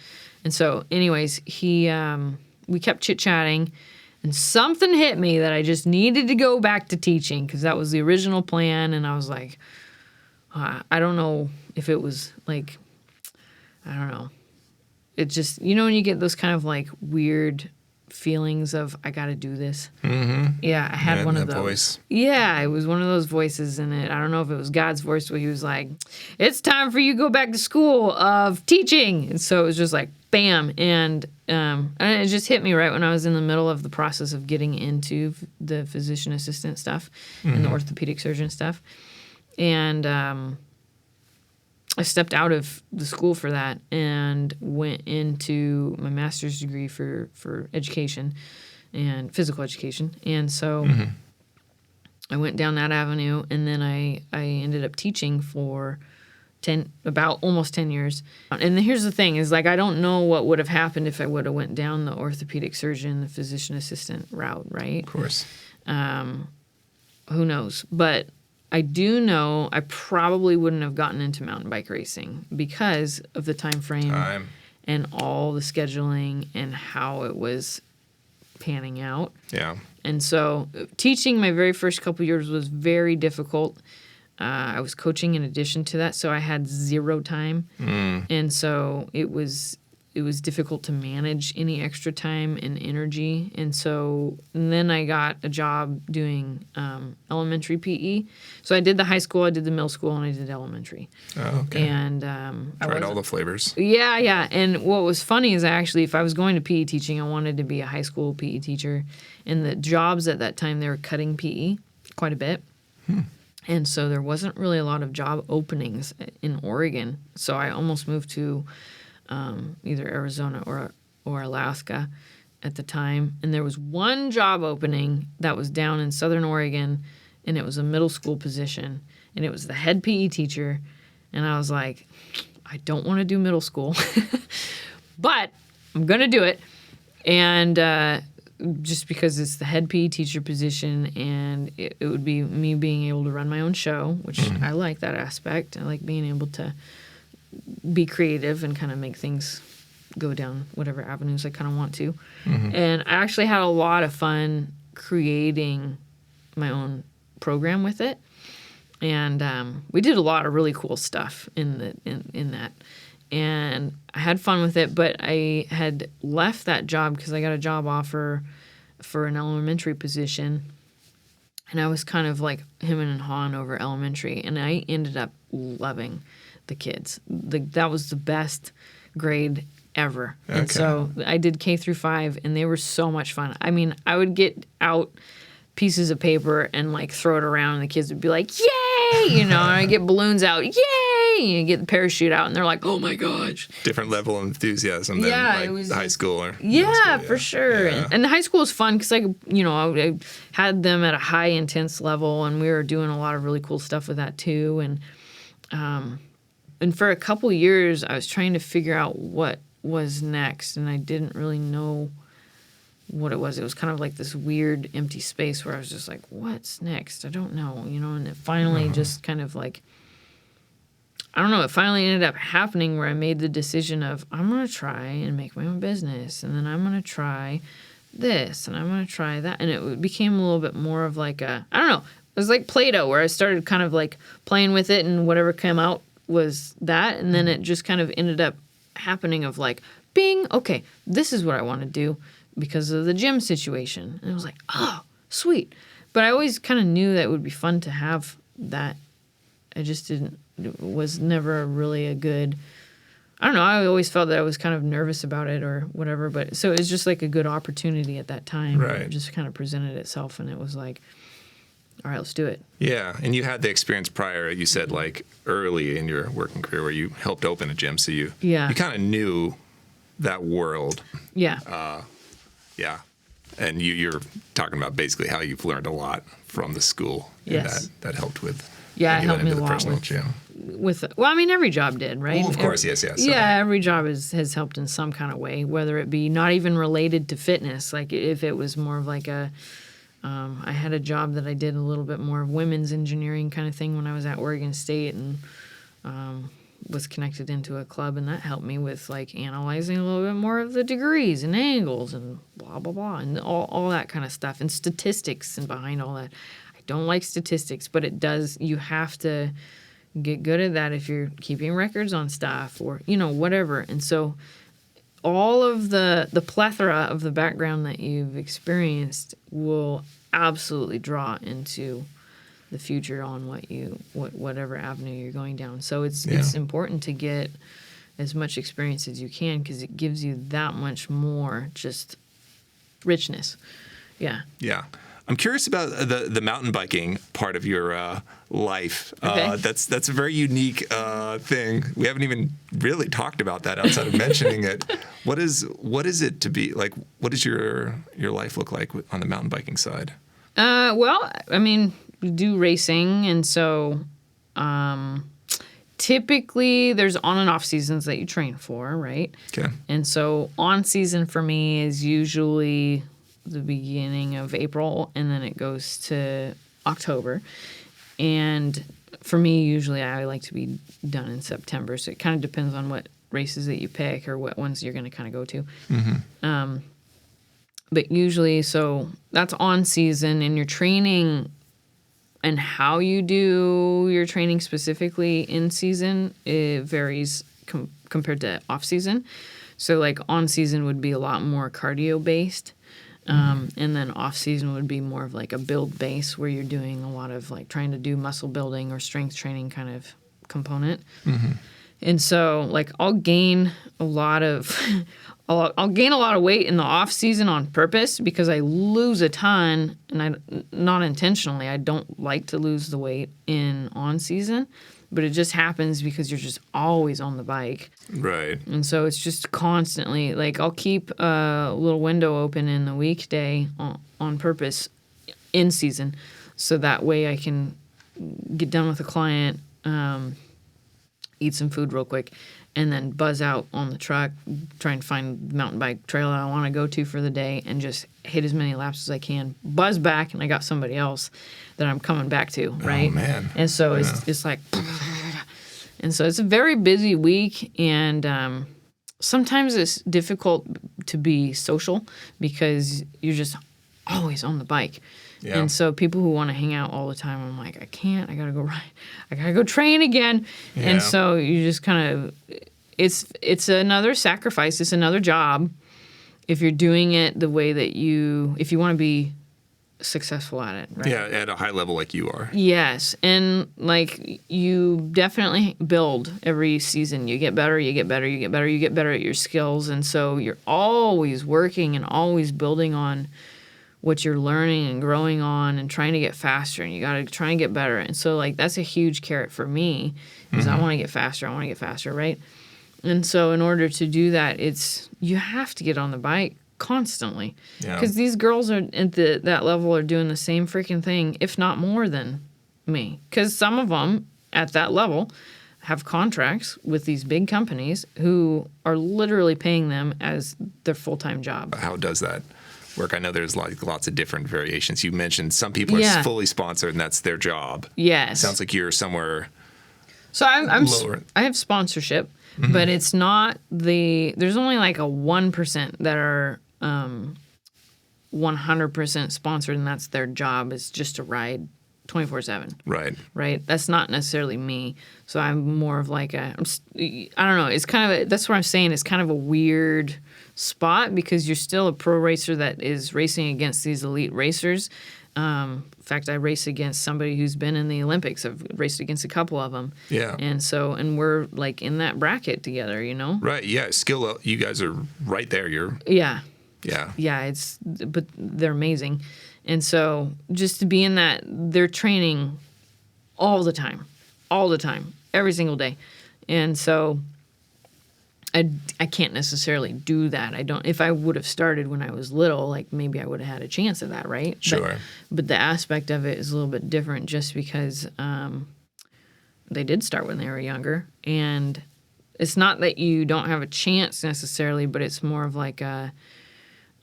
And so anyways, we kept chit-chatting. And something hit me that I just needed to go back to teaching because that was the original plan. And I was like, I don't know if it was like, I don't know. It just, you know, when you get those kind of like weird feelings of, I got to do this. Yeah, I had one of those. Voice. Yeah, it was one of those voices in it. I don't know if it was God's voice where he was like, it's time for you to go back to school of teaching. And so it was just like, bam. And it just hit me right when I was in the middle of the process of getting into the physician assistant stuff and the orthopedic surgeon stuff. And I stepped out of the school for that and went into my master's degree for education and physical education. And so I went down that avenue, and then I ended up teaching for almost 10 years. And here's the thing is, like, I don't know what would have happened if I would have went down the orthopedic surgeon, the physician assistant route, right? Of course. Who knows? But I do know I probably wouldn't have gotten into mountain bike racing because of the time frame and all the scheduling and how it was panning out. Yeah. And so teaching my very first couple years was very difficult. I was coaching in addition to that, so I had zero time. And so it was difficult to manage any extra time and energy. And then I got a job doing elementary PE. So I did the high school, I did the middle school, and I did elementary. Oh, okay. And tried all the flavors. Yeah. And what was funny is actually, if I was going to PE teaching, I wanted to be a high school PE teacher. And the jobs at that time, they were cutting PE quite a bit. And so there wasn't really a lot of job openings in Oregon. So I almost moved to either Arizona or Alaska at the time. And there was one job opening that was down in Southern Oregon, and it was a middle school position, and it was the head PE teacher. And I was like, I don't want to do middle school, but I'm going to do it. And just because it's the head PE teacher position, and it would be me being able to run my own show, which I like that aspect. I like being able to be creative and kind of make things go down whatever avenues I kind of want to. And I actually had a lot of fun creating my own program with it. And we did a lot of really cool stuff in that. And I had fun with it, but I had left that job because I got a job offer for an elementary position. And I was kind of like hemming and hawing over elementary. And I ended up loving the kids. That was the best grade ever. Okay. And so I did K through 5, and they were so much fun. I mean, I would get out pieces of paper and like throw it around, and the kids would be like, yay! You know, and I get balloons out, yay! And you get the parachute out, and they're like, oh my gosh. Different level of enthusiasm than like high school or yeah, for sure. Yeah. And the high school was fun because I had them at a high intense level, and we were doing a lot of really cool stuff with that too. And for a couple years, I was trying to figure out what was next, and I didn't really know what it was. It was kind of like this weird empty space where I was just like, what's next? I don't know, and it finally just kind of like, I don't know, it finally ended up happening where I made the decision of, I'm going to try and make my own business, and then I'm going to try this, and I'm going to try that. And it became a little bit more of like I don't know, it was like Play-Doh, where I started kind of like playing with it, and whatever came out was that. And then it just kind of ended up happening of like, bing, okay, this is what I want to do, because of the gym situation. And I was like, oh, sweet. But I always kind of knew that it would be fun to have that. I just was never really a good, I don't know, I always felt that I was kind of nervous about it or whatever. But so it was just like a good opportunity at that time. Right. It just kind of presented itself, and it was like, all right, let's do it. Yeah. And you had the experience prior, you said, like early in your working career where you helped open a gym. So you kind of knew that world. Yeah. Yeah. And you're talking about basically how you've learned a lot from the school. Yes. And that helped with. Yeah, it helped me a lot well, I mean, every job did, right? Well, of course, yes. Yeah, every job has helped in some kind of way, whether it be not even related to fitness. Like if it was more of like I had a job that I did a little bit more of women's engineering kind of thing when I was at Oregon State, and was connected into a club, and that helped me with like analyzing a little bit more of the degrees and angles and blah, blah, blah, and all that kind of stuff, and statistics and behind all that. I don't like statistics, but you have to get good at that if you're keeping records on stuff or, whatever. And so all of the plethora of the background that you've experienced will absolutely draw into the future on whatever avenue you're going down. So it's important to get as much experience as you can, because it gives you that much more just richness. Yeah. Yeah. I'm curious about the mountain biking part of your life. Okay. That's a very unique thing. We haven't even really talked about that outside of mentioning it. What is it to be like? What does your life look like on the mountain biking side? Well, I mean, we do racing, and so typically there's on and off seasons that you train for, right? Okay. And so on season for me is usually the beginning of April, and then it goes to October. And for me, usually I like to be done in September. So it kind of depends on what races that you pick or what ones you're going to kind of go to. Mm-hmm. But usually, so that's on season, and your training and how you do your training specifically in season, it varies compared to off season. So like on season would be a lot more cardio based. And then off season would be more of like a build base where you're doing a lot of like trying to do muscle building or strength training kind of component. Mm-hmm. And so like I'll gain a lot of weight in the off season on purpose because I lose a ton, and not intentionally. I don't like to lose the weight in on season, but it just happens because you're just always on the bike. Right. And so it's just constantly, like, I'll keep a little window open in the weekday on purpose in season, so that way I can get done with a client, eat some food real quick, and then buzz out on the truck, try and find the mountain bike trail I want to go to for the day, and just hit as many laps as I can, buzz back, and I got somebody else that I'm coming back to, right? Oh, man. And so it's like... And so it's a very busy week, and sometimes it's difficult to be social because you're just always on the bike. Yeah. And so people who want to hang out all the time, I'm like, I can't. I got to go ride. I got to go train again. Yeah. And so you just kind of, it's another sacrifice. It's another job if you're doing it the way that if you want to be successful at it, right? Yeah, at a high level like you are. Yes, and like you definitely build every season. You get better, you get better, you get better, you get better at your skills, and so you're always working and always building on what you're learning and growing on and trying to get faster, and you got to try and get better. And so like that's a huge carrot for me is I want to get faster, right? And so in order to do that, you have to get on the bike constantly, because these girls are at that level are doing the same freaking thing, if not more than me, because some of them at that level have contracts with these big companies who are literally paying them as their full-time job. How does that work? I know there's like lots of different variations. You mentioned some people are fully sponsored and that's their job. Yes. Sounds like you're somewhere so I'm lower. I have sponsorship, but it's not there's only like a 1% that are 100% sponsored, and that's their job, is just to ride 24/7. Right. That's not necessarily me. So I'm more of like I don't know. It's kind of that's what I'm saying. It's kind of a weird spot because you're still a pro racer that is racing against these elite racers. In fact, I race against somebody who's been in the Olympics. I've raced against a couple of them. Yeah. And we're like in that bracket together, you know? Right. Yeah. Skill. You guys are right there. Yeah. Yeah. Yeah. But they're amazing. And so just to be in that, they're training all the time, every single day. And so I can't necessarily do that. If I would have started when I was little, like maybe I would have had a chance at that, right? Sure. But the aspect of it is a little bit different just because they did start when they were younger. And it's not that you don't have a chance necessarily, but it's more of like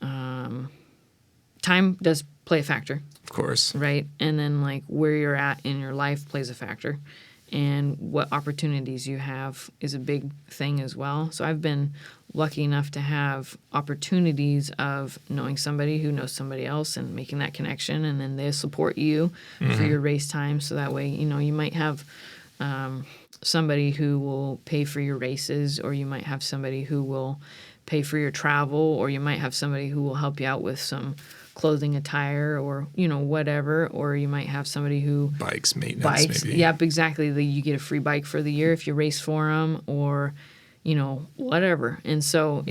time does play a factor. Of course. Right? And then like where you're at in your life plays a factor. And what opportunities you have is a big thing as well. So I've been lucky enough to have opportunities of knowing somebody who knows somebody else and making that connection, and then they support you for your race time. So that way, you know, you might have somebody who will pay for your races, or you might have somebody who will pay for your travel, or you might have somebody who will help you out with some clothing, attire, or, you know, whatever. Or you might have somebody who... Maintenance, maybe. Yep, exactly. You get a free bike for the year if you race for them, or, you know, whatever. And so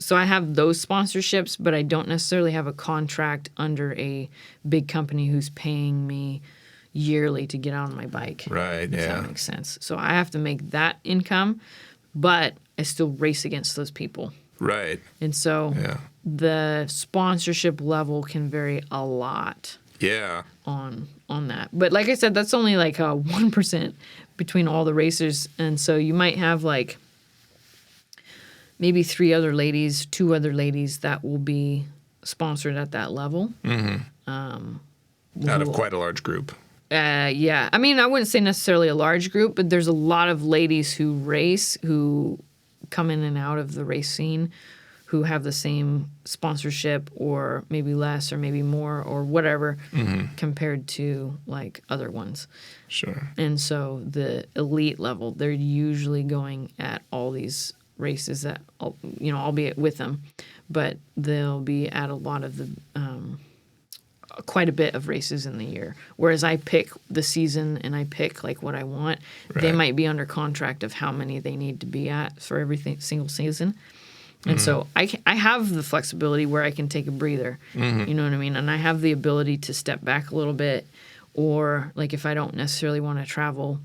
so I have those sponsorships, but I don't necessarily have a contract under a big company who's paying me yearly to get out on my bike. Right, If that makes sense. So I have to make that income, but I still race against those people. Right. And so the sponsorship level can vary a lot. Yeah. On that. But like I said, that's only like 1% between all the racers. And so you might have like maybe 2 other ladies that will be sponsored at that level. Out of quite a large group. Yeah. I mean, I wouldn't say necessarily a large group, but there's a lot of ladies who race, who come in and out of the race scene, who have the same sponsorship or maybe less or maybe more or whatever compared to like other ones. Sure. And so the elite level, they're usually going at all these races that, I'll be with them, but they'll be at a lot of the, quite a bit of races in the year. Whereas I pick the season and I pick like what I want. Right. They might be under contract of how many they need to be at for every single season. And so I have the flexibility where I can take a breather, you know what I mean? And I have the ability to step back a little bit, or like if I don't necessarily want to travel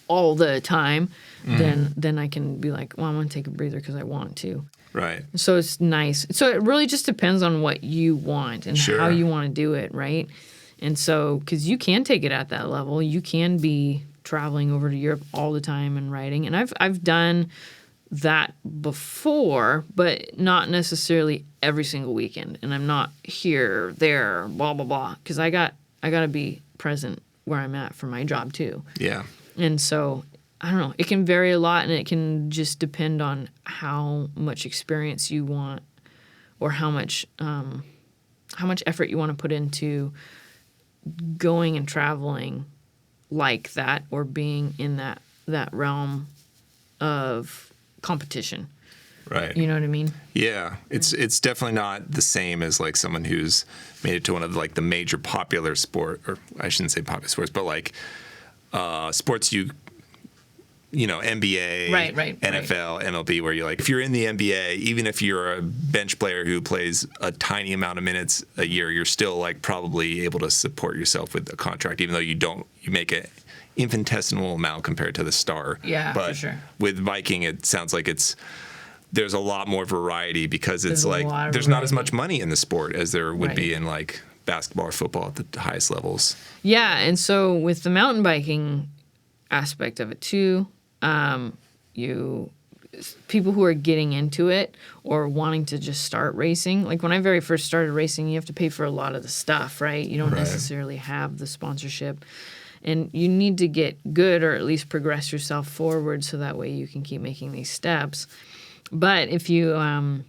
all the time, then I can be like, well, I'm going to take a breather because I want to. Right. So it's nice. So it really just depends on what you want and how you want to do it, right? And so, because you can take it at that level, you can be traveling over to Europe all the time and riding. And I've done that before, but not necessarily every single weekend. And I'm not here, there, blah, blah, blah. Because I got to be present where I'm at for my job too. Yeah. And so, I don't know, it can vary a lot, and it can just depend on how much experience you want or how much effort you want to put into going and traveling like that, or being in that realm of competition. Right. You know what I mean? Yeah. It's definitely not the same as like someone who's made it to one of like the major popular sport, or I shouldn't say popular sports, but like sports NBA, right, NFL, MLB, where you're like, if you're in the NBA, even if you're a bench player who plays a tiny amount of minutes a year, you're still like probably able to support yourself with a contract, even though you make an infinitesimal amount compared to the star. Yeah, but for sure. With Viking, it sounds like there's a lot more variety, because it's like there's not as much money in the sport as there would be in like basketball or football at the highest levels. Yeah, and so with the mountain biking aspect of it too, people who are getting into it or wanting to just start racing, like when I very first started racing, you have to pay for a lot of the stuff, right? You don't necessarily have the sponsorship, and you need to get good, or at least progress yourself forward, so that way you can keep making these steps. But if you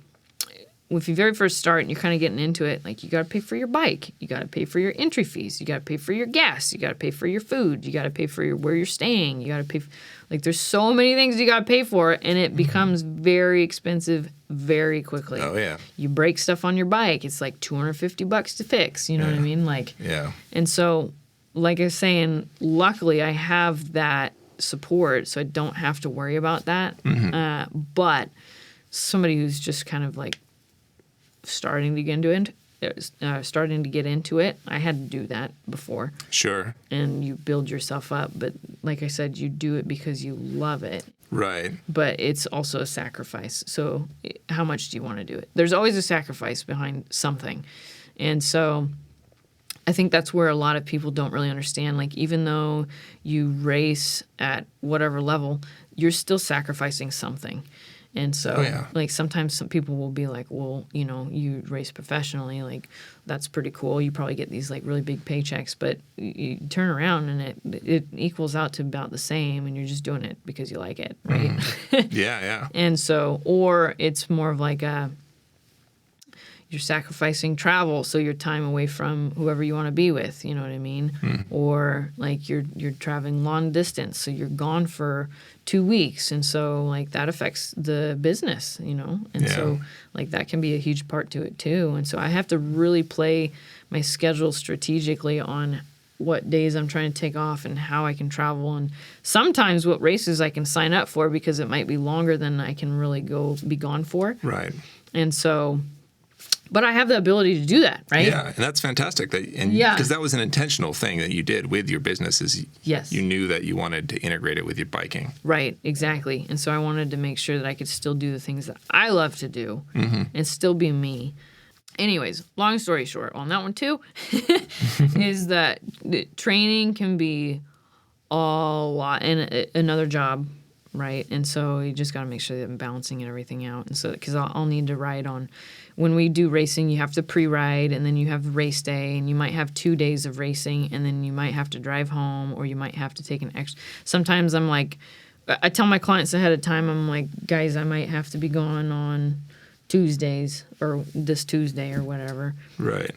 very first start and you're kind of getting into it, like you got to pay for your bike, you got to pay for your entry fees, you got to pay for your gas, you got to pay for your food, you got to pay for where you're staying, you got to pay. Like there's so many things you got to pay for, and it becomes very expensive very quickly. Oh yeah. You break stuff on your bike, it's like $250 to fix. You know what I mean? Like. Yeah. And so, like I was saying, luckily I have that support, so I don't have to worry about that. But somebody who's just kind of like starting to get into it, I had to do that before. Sure. And you build yourself up, but like I said, you do it because you love it. Right. But it's also a sacrifice. So how much do you want to do it? There's always a sacrifice behind something. And so I think that's where a lot of people don't really understand. Like, even though you race at whatever level, you're still sacrificing something. And so, like, sometimes some people will be like, well, you race professionally. Like, that's pretty cool. You probably get these, like, really big paychecks. But you turn around and it equals out to about the same, and you're just doing it because you like it, right? Yeah. And so, or it's more of like you're sacrificing travel, so your time away from whoever you want to be with, you know what I mean? Or like you're traveling long distance, so you're gone for 2 weeks, and so like that affects the business, and so like that can be a huge part to it too. And so I have to really play my schedule strategically on what days I'm trying to take off and how I can travel, and sometimes what races I can sign up for because it might be longer than I can really be gone for. Right. And so, but I have the ability to do that, right? Yeah, and that's fantastic. Because that was an intentional thing that you did with your business is Yes. you knew that you wanted to integrate it with your biking. Right, exactly. And so I wanted to make sure that I could still do the things that I love to do and still be me. Anyways, long story short, on that one too, is that training can be a lot and another job, right? And so you just got to make sure that I'm balancing and everything out. And so, because I'll need to ride on, when we do racing, you have to pre-ride and then you have race day and you might have 2 days of racing and then you might have to drive home or you might have to take an extra. Sometimes I'm like, I tell my clients ahead of time, I'm like, guys, I might have to be gone on Tuesdays or this Tuesday or whatever. Right.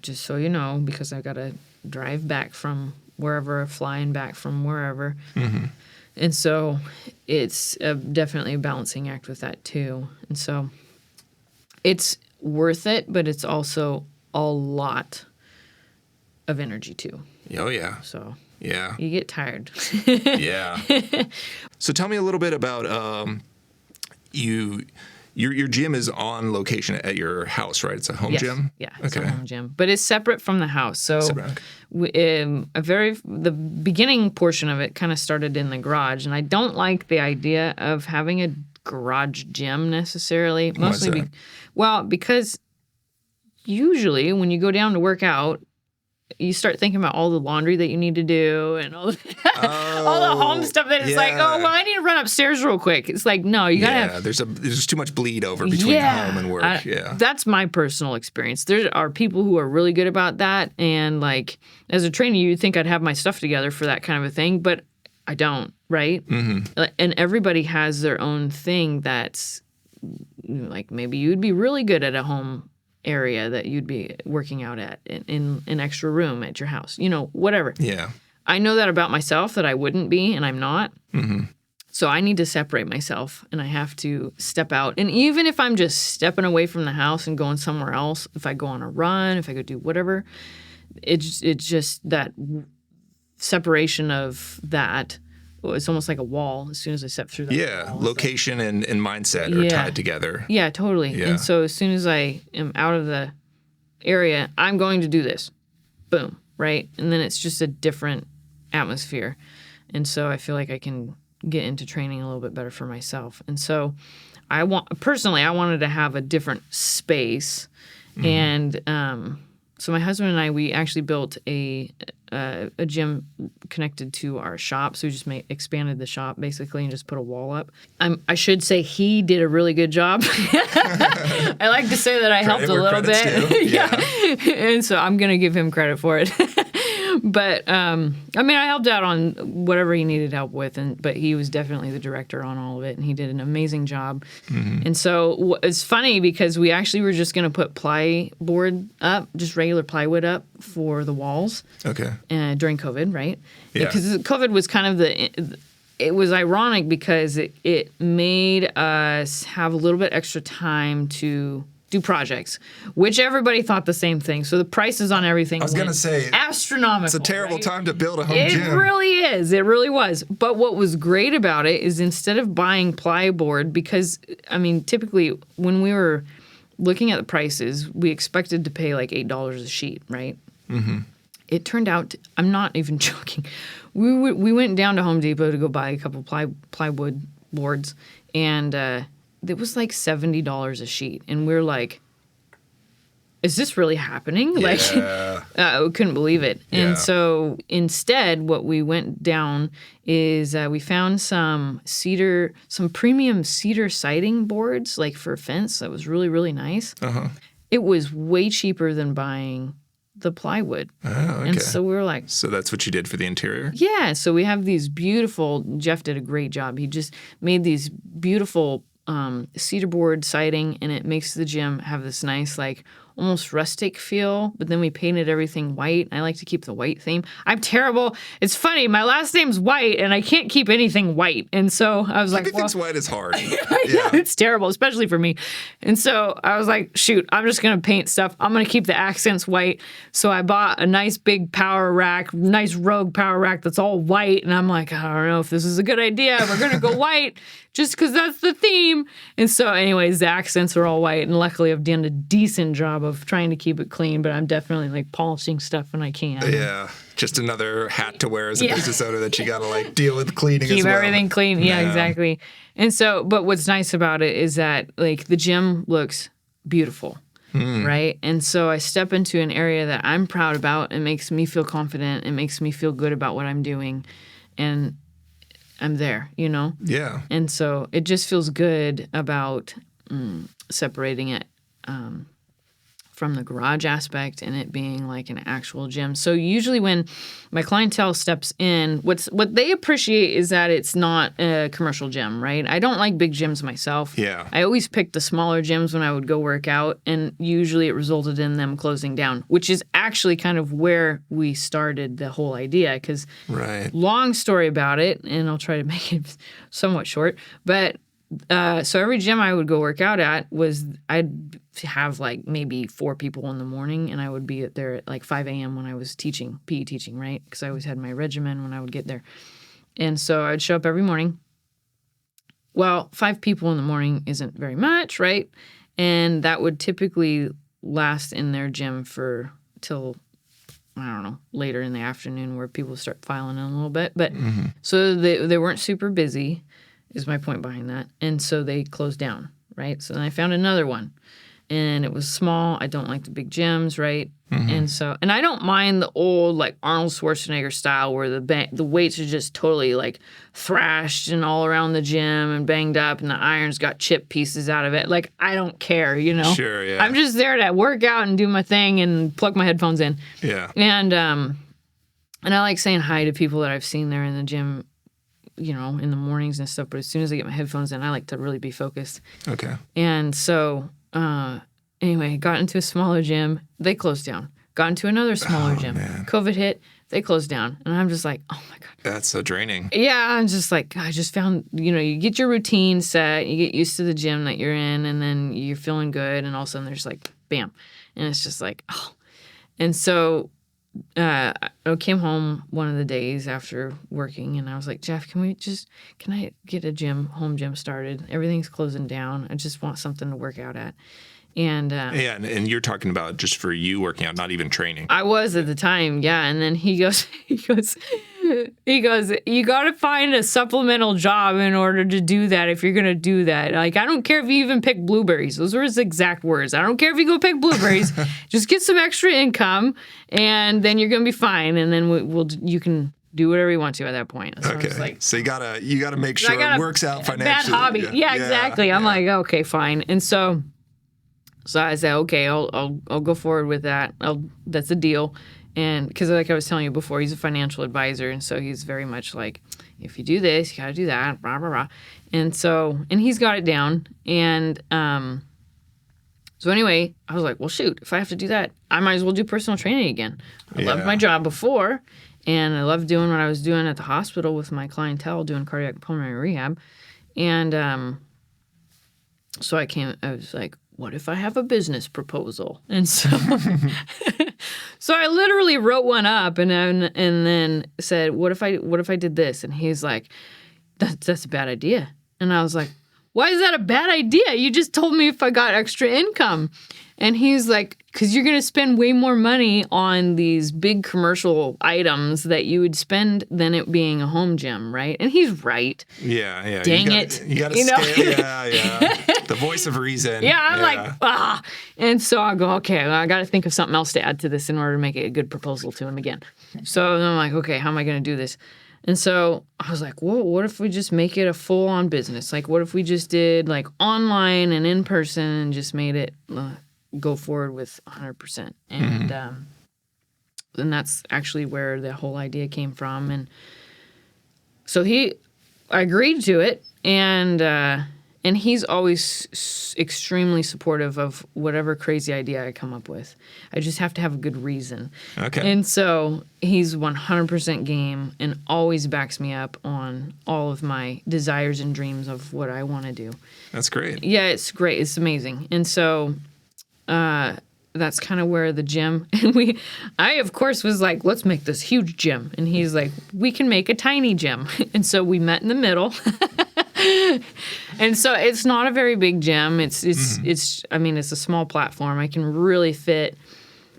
Just so you know, because I got to drive back from wherever, flying back from wherever. And so it's definitely a balancing act with that too. And so it's worth it, but it's also a lot of energy too. Oh, yeah. So yeah, you get tired. Yeah. So tell me a little bit about Your gym is on location at your house, right? It's a home gym? Yeah, it's a home gym. But it's separate from the house. So the beginning portion of it kind of started in the garage. And I don't like the idea of having a garage gym necessarily. Mostly because usually when you go down to work out, you start thinking about all the laundry that you need to do and all the home stuff that it's like, oh, well, I need to run upstairs real quick. It's like, no, you gotta have... there's too much bleed over between home and work. That's my personal experience. There are people who are really good about that. And like, as a trainer, you'd think I'd have my stuff together for that kind of a thing, but I don't, right? And everybody has their own thing that's like, maybe you'd be really good at a home area that you'd be working out at in an extra room at your house, whatever. Yeah. I know that about myself that I wouldn't be, and I'm not. So I need to separate myself and I have to step out. And even if I'm just stepping away from the house and going somewhere else, if I go on a run, if I go do whatever, it's just that separation of that. It's almost like a wall as soon as I step through that wall. Yeah, location and mindset are tied together. Yeah, totally. Yeah. And so as soon as I am out of the area, I'm going to do this. Boom, right? And then it's just a different atmosphere. And so I feel like I can get into training a little bit better for myself. And so I wanted to have a different space. And so my husband and I, we actually built a gym connected to our shop. So we just expanded the shop basically and just put a wall up. I should say he did a really good job. I like to say that I helped a little bit. Yeah. And so I'm going to give him credit for it. But I helped out on whatever he needed help with, but he was definitely the director on all of it, and he did an amazing job. And so it's funny because we actually were just going to put plyboard up, just regular plywood up for the walls. Okay. During COVID, right? Yeah. Because COVID was kind of it was ironic because it made us have a little bit extra time to do projects, which everybody thought the same thing. So the prices on everything went astronomical. It's a terrible time to build a home gym. It really is. It really was. But what was great about it is instead of buying plyboard, because, typically when we were looking at the prices, we expected to pay like $8 a sheet, right? It turned out, I'm not even joking, we went down to Home Depot to go buy a couple plywood boards, and it was like $70 a sheet. And we're like, is this really happening? Yeah. Like, we couldn't believe it. Yeah. And so instead, what we went down is we found some premium cedar siding boards, like for a fence. That was really, really nice. It was way cheaper than buying the plywood. Oh, okay. And so we were like... So that's what you did for the interior? Yeah. So we have these beautiful... Jeff did a great job. He just made these beautiful cedar board siding, and it makes the gym have this nice, like, almost rustic feel, but then we painted everything white. I like to keep the white theme. I'm terrible. It's funny. My last name's White, and I can't keep anything white. And so I was like, Everything's white is hard. yeah, it's terrible, especially for me. And so I was like, shoot, I'm just going to paint stuff. I'm going to keep the accents white. So I bought a nice big power rack, nice Rogue power rack that's all white. And I'm like, I don't know if this is a good idea. We're going to go white just because that's the theme. And so anyways, the accents are all white. And luckily I've done a decent job of trying to keep it clean, but I'm definitely like polishing stuff when I can. Yeah. Just another hat to wear as a business owner that you got to like deal with cleaning as well. Keep everything clean. Yeah, exactly. And so, but what's nice about it is that like the gym looks beautiful. Right. And so I step into an area that I'm proud about. It makes me feel confident. It makes me feel good about what I'm doing. And I'm there, you know? Yeah. And so it just feels good about separating it from the garage aspect and it being like an actual gym. So usually when my clientele steps in, what they appreciate is that it's not a commercial gym, right? I don't like big gyms myself. Yeah. I always picked the smaller gyms when I would go work out, and usually it resulted in them closing down, which is actually kind of where we started the whole idea. Because long story about it, and I'll try to make it somewhat short, but so every gym I would go work out at I'd have like maybe 4 people in the morning, and I would be there at like 5 a.m. when I was teaching, PE teaching, right? Because I always had my regimen when I would get there. And so I'd show up every morning. Well, 5 people in the morning isn't very much, right? And that would typically last in their gym for till, I don't know, later in the afternoon where people start filing in a little bit. But so they weren't super busy, is my point behind that. And so they closed down, right? So then I found another one, and it was small. I don't like the big gyms, right? And I don't mind the old like Arnold Schwarzenegger style where the weights are just totally like thrashed and all around the gym and banged up, and the iron's got chip pieces out of it. Like, I don't care, you know? Sure, yeah. I'm just there to work out and do my thing and plug my headphones in. Yeah. And I like saying hi to people that I've seen there in the gym, you know, in the mornings and stuff. But as soon as I get my headphones in, I like to really be focused. Okay. And so, anyway, got into a smaller gym. They closed down. Got into another smaller gym. Man. COVID hit. They closed down. And I'm just like, oh my God. That's so draining. Yeah, I'm just like, I just found, you know, you get your routine set, you get used to the gym that you're in, and then you're feeling good. And all of a sudden there's like, bam. And it's just like, oh. And so I came home one of the days after working, and I was like, Jeff, can I get a home gym started? Everything's closing down. I just want something to work out at. And and you're talking about just for you working out, not even training. I was at the time, yeah. And then he goes, you got to find a supplemental job in order to do that if you're going to do that. Like, I don't care if you even pick blueberries. Those were his exact words. I don't care if you go pick blueberries. Just get some extra income, and then you're going to be fine. And then you can do whatever you want to at that point. So okay. So you gotta make sure it works out financially. Bad hobby. Yeah, exactly. I'm like, okay, fine. And so I said, okay, I'll go forward with that. That's a deal. And because like I was telling you before, he's a financial advisor. And so he's very much like, if you do this, you got to do that, blah, blah, blah. And he's got it down. And so anyway, I was like, well, shoot, if I have to do that, I might as well do personal training again. I loved my job before, and I loved doing what I was doing at the hospital with my clientele, doing cardiac pulmonary rehab. And so I was like, what if I have a business proposal? And so so I literally wrote one up and then said, what if I did this? And he's like, that's a bad idea. And I was like, why is that a bad idea? You just told me if I got extra income. And he's like, because you're going to spend way more money on these big commercial items that you would spend than it being a home gym, right? And he's right. Yeah. Dang it. You got to scale. Yeah. The voice of reason. Yeah, I'm like, ah. And so I go, okay, well, I got to think of something else to add to this in order to make it a good proposal to him again. So then I'm like, okay, how am I going to do this? And so I was like, whoa, what if we just make it a full-on business? Like, what if we just did, like, online and in person and just made it go forward with 100%? And and that's actually where the whole idea came from. And so I agreed to it. And And he's always extremely supportive of whatever crazy idea I come up with. I just have to have a good reason. Okay. And so he's 100% game and always backs me up on all of my desires and dreams of what I want to do. That's great. Yeah, it's great. It's amazing. And so that's kind of where the gym, and I of course was like, let's make this huge gym. And he's like, we can make a tiny gym. And so we met in the middle. And so it's not a very big gym. It's I mean, it's a small platform. I can really fit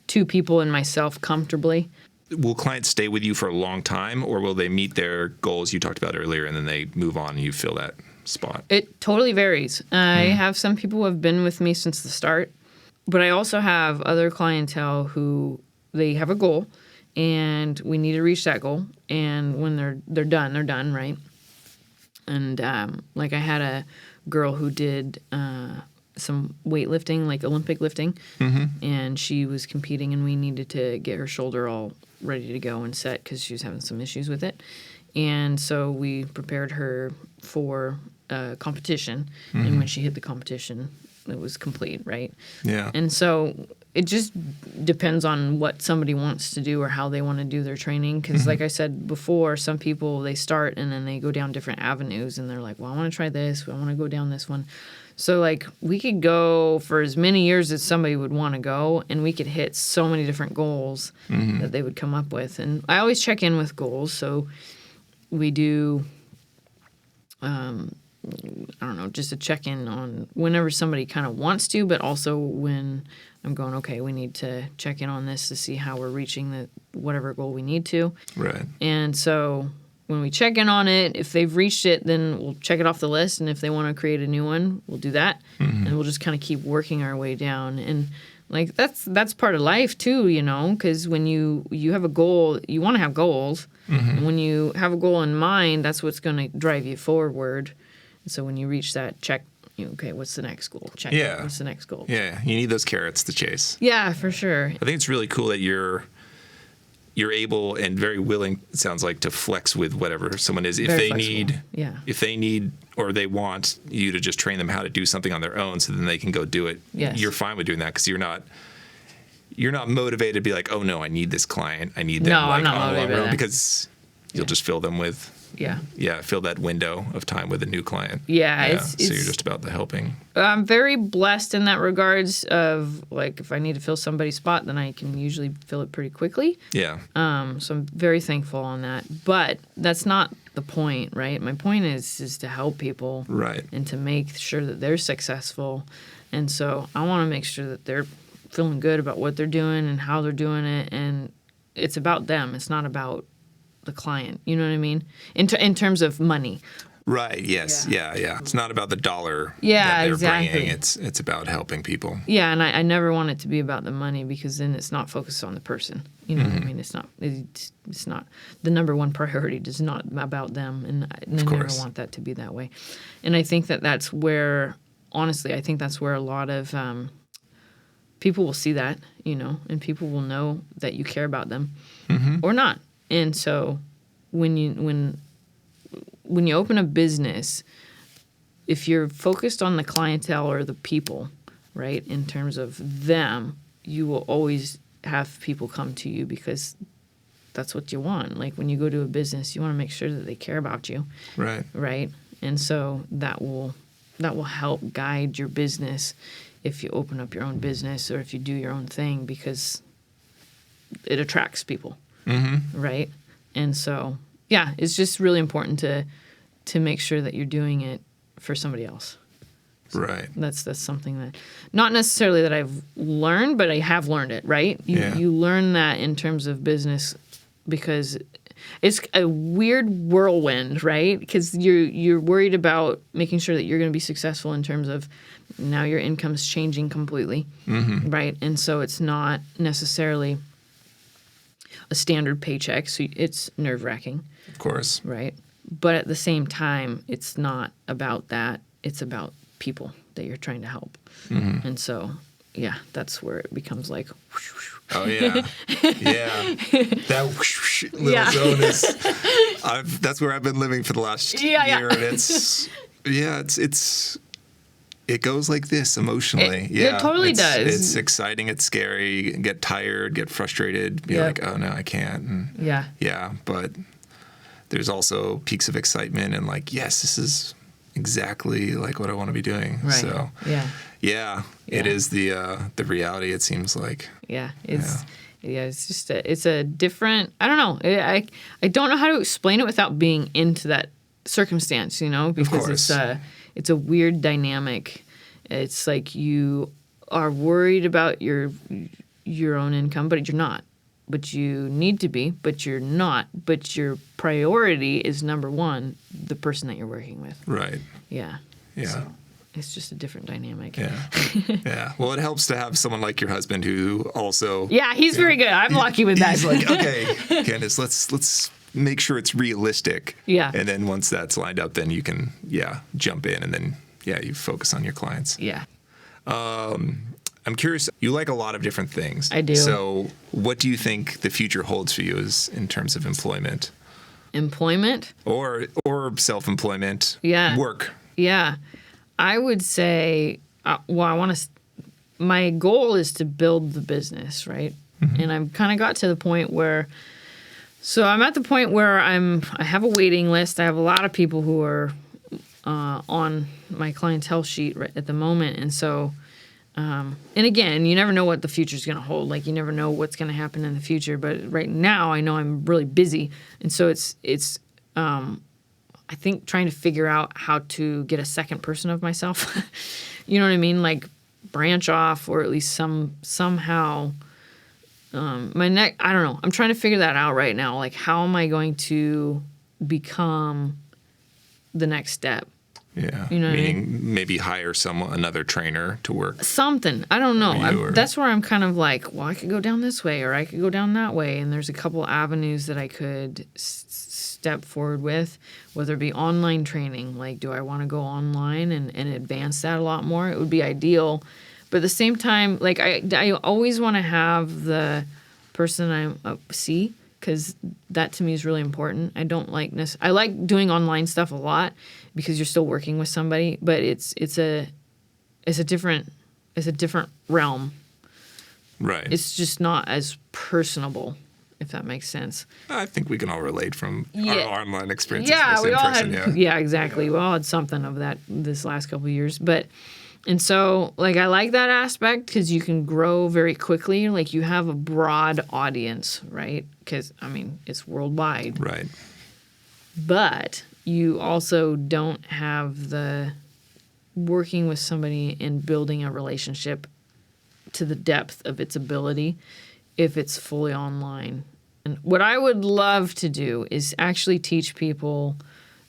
2 people and myself comfortably. Will clients stay with you for a long time, or will they meet their goals you talked about earlier and then they move on and you fill that spot? It totally varies. I have some people who have been with me since the start, but I also have other clientele who they have a goal and we need to reach that goal. And when they're done, they're done, right? And like I had a girl who did some weightlifting, like Olympic lifting, and she was competing, and we needed to get her shoulder all ready to go and set because she was having some issues with it. And so we prepared her for competition, and when she hit the competition, it was complete, right? Yeah. And so it just depends on what somebody wants to do or how they want to do their training. Because like I said before, some people, they start and then they go down different avenues and they're like, well, I want to try this. I want to go down this one. So like we could go for as many years as somebody would want to go, and we could hit so many different goals that they would come up with. And I always check in with goals. So we do, I don't know, just a check-in on whenever somebody kind of wants to, but also when I'm going, okay, we need to check in on this to see how we're reaching the whatever goal we need to. Right. And so when we check in on it, if they've reached it, then we'll check it off the list. And if they want to create a new one, we'll do that. And we'll just kind of keep working our way down. And like that's part of life too, you know, because when you have a goal, you want to have goals. And when you have a goal in mind, that's what's going to drive you forward. And so when you reach that, check, okay, what's the next goal? Check. Yeah. What's the next goal? Yeah. You need those carrots to chase. Yeah, for sure. I think it's really cool that you're able and very willing, it sounds like, to flex with whatever someone is. If Very they flexible. need, if they need or they want you to just train them how to do something on their own, so then they can go do it. Yes. You're fine with doing that because you're not motivated to be like, oh no, I need this client. I need them. No, like, I'm not all motivated by that. because you'll just fill them with. Fill that window of time with a new client. So you're just about the helping. I'm very blessed in that regards of, like, if I need to fill somebody's spot, then I can usually fill it pretty quickly. Yeah. So I'm very thankful on that. But that's not the point, right? My point is to help people. Right. And to make sure that they're successful. And so I want to make sure that they're feeling good about what they're doing and how they're doing it. And it's about them. It's not about the client, you know what I mean? In terms of money. Right. Yes. Yeah. It's not about the dollar that they're exactly. bringing. It's about helping people. Yeah, and I never want it to be about the money because then it's not focused on the person. You know what I mean? It's not the number one priority. Is not about them, and I never want that to be that way. And I think that's where, honestly, I think that's where a lot of people will see that, you know, and people will know that you care about them or not. And so when you open a business, if you're focused on the clientele or the people, right, in terms of them, you will always have people come to you because that's what you want. Like when you go to a business, you want to make sure that they care about you. Right. Right. And so that will help guide your business if you open up your own business or if you do your own thing because it attracts people. Right. And so, yeah, it's just really important to make sure that you're doing it for somebody else. So right. That's something that, not necessarily that I've learned, but I have learned it, right? You learn that in terms of business because it's a weird whirlwind, right? Because you're worried about making sure that you're going to be successful in terms of now your income's changing completely, right? And so it's not necessarily a standard paycheck, so it's nerve-wracking. Of course. Right? But at the same time, it's not about that. It's about people that you're trying to help. And so, yeah, that's where it becomes like... Oh, yeah. Yeah. That little zone is... that's where I've been living for the last year, and it's it goes like this emotionally. It totally does. It's exciting. It's scary. Get tired. Get frustrated. Be like, oh no, I can't. And yeah. But there's also peaks of excitement and like, yes, this is exactly like what I want to be doing. Right. So yeah, it is the reality. It seems like. Yeah. It's just it's a different. I don't know. I don't know how to explain it without being into that circumstance. You know, because it's a weird dynamic. It's like you are worried about your own income, but you're not. But you need to be, but you're not. But your priority is number one, the person that you're working with. Right. Yeah. Yeah. So it's just a different dynamic. Yeah. Yeah. Well, it helps to have someone like your husband who also. Yeah, he's very good. I'm lucky with that. He's like, okay, Kandace, let's make sure it's realistic. Yeah. And then once that's lined up, then you can, jump in and then, you focus on your clients. Yeah. I'm curious, you like a lot of different things. I do. So what do you think the future holds for you in terms of employment? Employment? Or self-employment? Yeah. Work? Yeah. I would say, my goal is to build the business, right? Mm-hmm. And I've kind of got to the point where, I'm at the point where I have a waiting list. I have a lot of people who are on my clientele sheet right at the moment. And so, and again, you never know what the future is going to hold. Like, you never know what's going to happen in the future. But right now, I know I'm really busy. And so it's I think trying to figure out how to get a second person of myself, you know what I mean? Like branch off, or at least somehow, I don't know. I'm trying to figure that out right now. Like, how am I going to become the next step? Yeah. You know Meaning what I mean? Maybe hire another trainer to work. Something. I don't know. That's where I'm kind of like, well, I could go down this way or I could go down that way. And there's a couple avenues that I could step forward with, whether it be online training. Like, do I want to go online and advance that a lot more? It would be ideal. But at the same time, like, I always want to have the person I see, because that to me is really important. I don't like I like doing online stuff a lot because you're still working with somebody, but it's a different realm. Right. It's just not as personable, if that makes sense. I think we can all relate from our online experiences. Yeah, we all had. Yeah, exactly. We all had something of that this last couple of years, and so, like, I like that aspect because you can grow very quickly. Like, you have a broad audience, right? Because, I mean, it's worldwide. Right. But you also don't have the working with somebody and building a relationship to the depth of its ability if it's fully online. And what I would love to do is actually teach people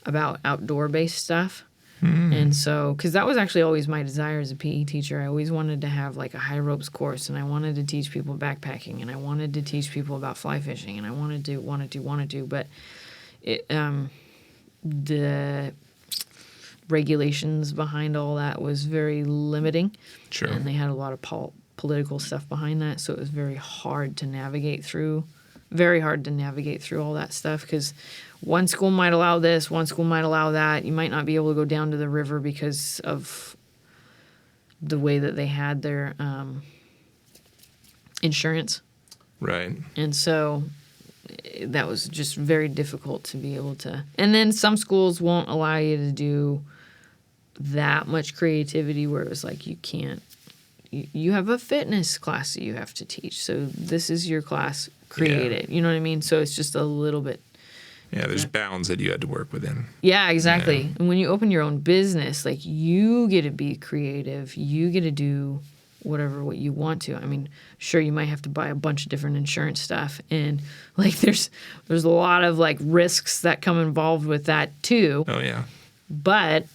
about outdoor-based stuff. And so, because that was actually always my desire as a PE teacher. I always wanted to have like a high ropes course, and I wanted to teach people backpacking, and I wanted to teach people about fly fishing, and I wanted to, but the regulations behind all that was very limiting. Sure. And they had a lot of political stuff behind that, so it was very hard to navigate through all that stuff, because one school might allow this, one school might allow that. You might not be able to go down to the river because of the way that they had their insurance. Right. And so that was just very difficult to be able to. And then some schools won't allow you to do that much creativity, where it was like, you can't. You have a fitness class that you have to teach, so this is your class. Create it. You know what I mean? So it's just a little bit. Yeah, there's bounds that you had to work within. Yeah, exactly. Yeah. And when you open your own business, like, you get to be creative. You get to do what you want to. I mean, sure, you might have to buy a bunch of different insurance stuff, and like there's a lot of like risks that come involved with that too. Oh yeah. But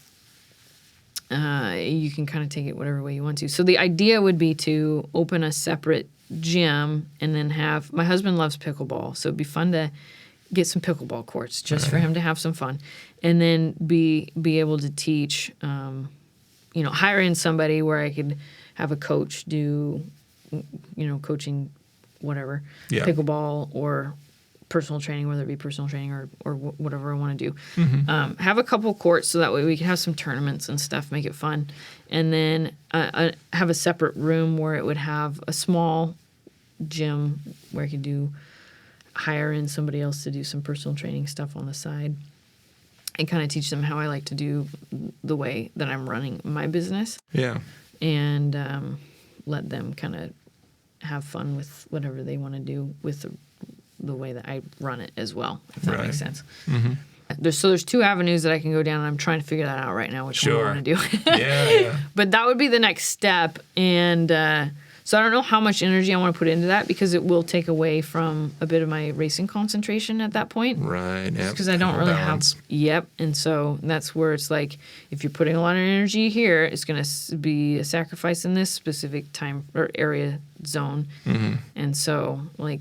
you can kind of take it whatever way you want to. So the idea would be to open a separate gym and then have. My husband loves pickleball, so it'd be fun to get some pickleball courts just for him to have some fun, and then be able to teach. Hire in somebody where I could have a coach do, coaching, whatever, pickleball or personal training, whether it be personal training or whatever I want to do. Have a couple courts so that way we can have some tournaments and stuff, make it fun. And then have a separate room where it would have a small gym where I could hire in somebody else to do some personal training stuff on the side and kind of teach them how I like to do the way that I'm running my business. Yeah. And let them kind of have fun with whatever they want to do with the way that I run it as well, if that makes sense. There's two avenues that I can go down, and I'm trying to figure that out right now, which one I want to do. Yeah. But that would be the next step. And so I don't know how much energy I want to put into that because it will take away from a bit of my racing concentration at that point. Right. Yeah. Because I don't really have. Yep. And so that's where it's like, if you're putting a lot of energy here, it's going to be a sacrifice in this specific time or area zone. And so, like,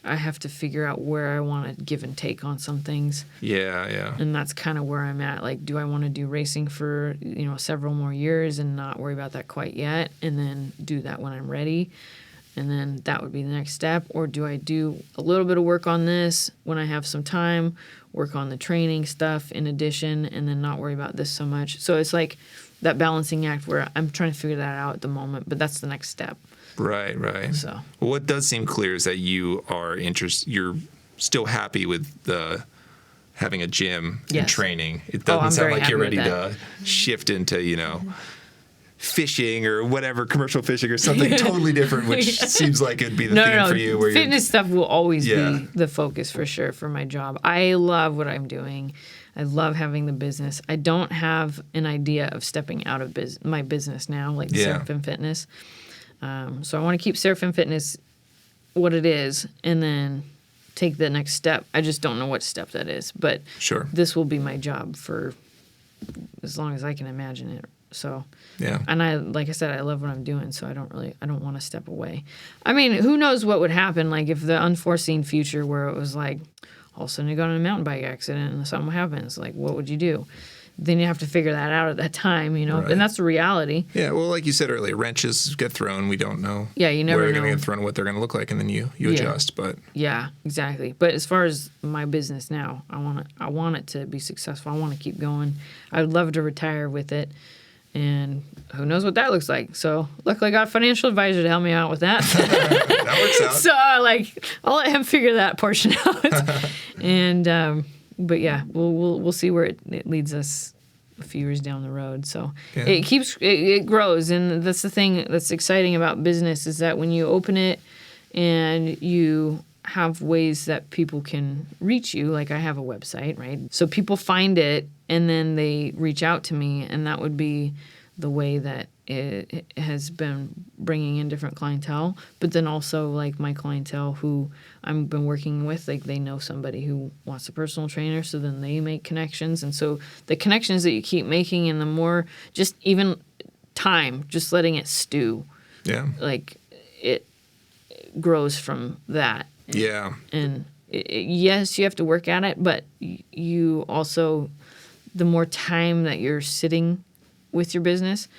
I have to figure out where I want to give and take on some things. Yeah. And that's kind of where I'm at. Like, do I want to do racing for, several more years and not worry about that quite yet, and then do that when I'm ready? And then that would be the next step. Or do I do a little bit of work on this when I have some time, work on the training stuff in addition, and then not worry about this so much? So it's like that balancing act where I'm trying to figure that out at the moment, but that's the next step. Right. So, well, what does seem clear is that you are you're still happy with having a gym and training. It doesn't sound like you're ready to shift into, fishing or whatever, commercial fishing or something totally different, which seems like it'd be the thing for you. Where fitness stuff will always be the focus for sure for my job. I love what I'm doing. I love having the business. I don't have an idea of stepping out of my business now, like Seraphim Fitness. So I want to keep Seraphim Fitness what it is and then take the next step. I just don't know what step that is, but this will be my job for as long as I can imagine it. So, and like I said, I love what I'm doing, so I don't want to step away. I mean, who knows what would happen, like if the unforeseen future where it was like, all of a sudden you got in a mountain bike accident and something happens, like what would you do? Then you have to figure that out at that time, Right. And that's the reality. Yeah, well, like you said earlier, wrenches get thrown. We don't know. Yeah, you never know. Where they're going to get thrown, what they're going to look like, and then you adjust. But yeah, exactly. But as far as my business now, I want it to be successful. I want to keep going. I would love to retire with it, and who knows what that looks like. So luckily, I got a financial advisor to help me out with that. That works out. So I'll let him figure that portion out. And but yeah, we'll see where it leads us a few years down the road. So it grows, and that's the thing that's exciting about business is that when you open it and you have ways that people can reach you, like I have a website, right? So people find it and then they reach out to me, and that would be the way that it has been bringing in different clientele, but then also like my clientele who I've been working with, like they know somebody who wants a personal trainer, so then they make connections. And so the connections that you keep making, and the more just even time, just letting it stew, like it grows from that. And yes, you have to work at it, but you also, the more time that you're sitting with your business,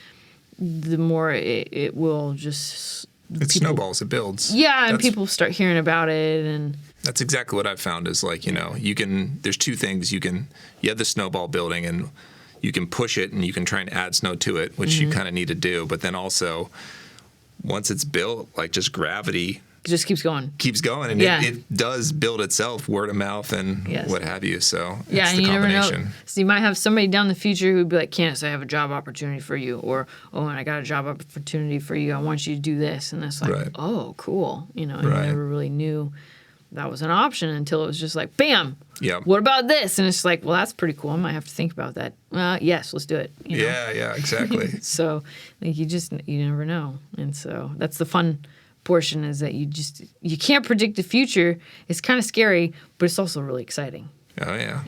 the more it will just... It snowballs, it builds. Yeah, and people start hearing about it. And that's exactly what I've found is like, there's two things. You have the snowball building, and you can push it and you can try and add snow to it, which you kind of need to do. But then also, once it's built, like just gravity... It just keeps going. And it does build itself, word of mouth and what have you. So it's and the you never combination. know. So you might have somebody down the future who'd be like, Kandace, I have a job opportunity for you. Or, Owen, I got a job opportunity for you. I want you to do this. And that's like, oh, cool. And you never really knew that was an option until it was just like, bam. Yeah. What about this? And it's like, well, that's pretty cool. I might have to think about that. Yes, let's do it. Yeah, exactly. So like you never know. And so that's the fun portion, is that you can't predict the future. It's kind of scary, but it's also really exciting. Oh yeah.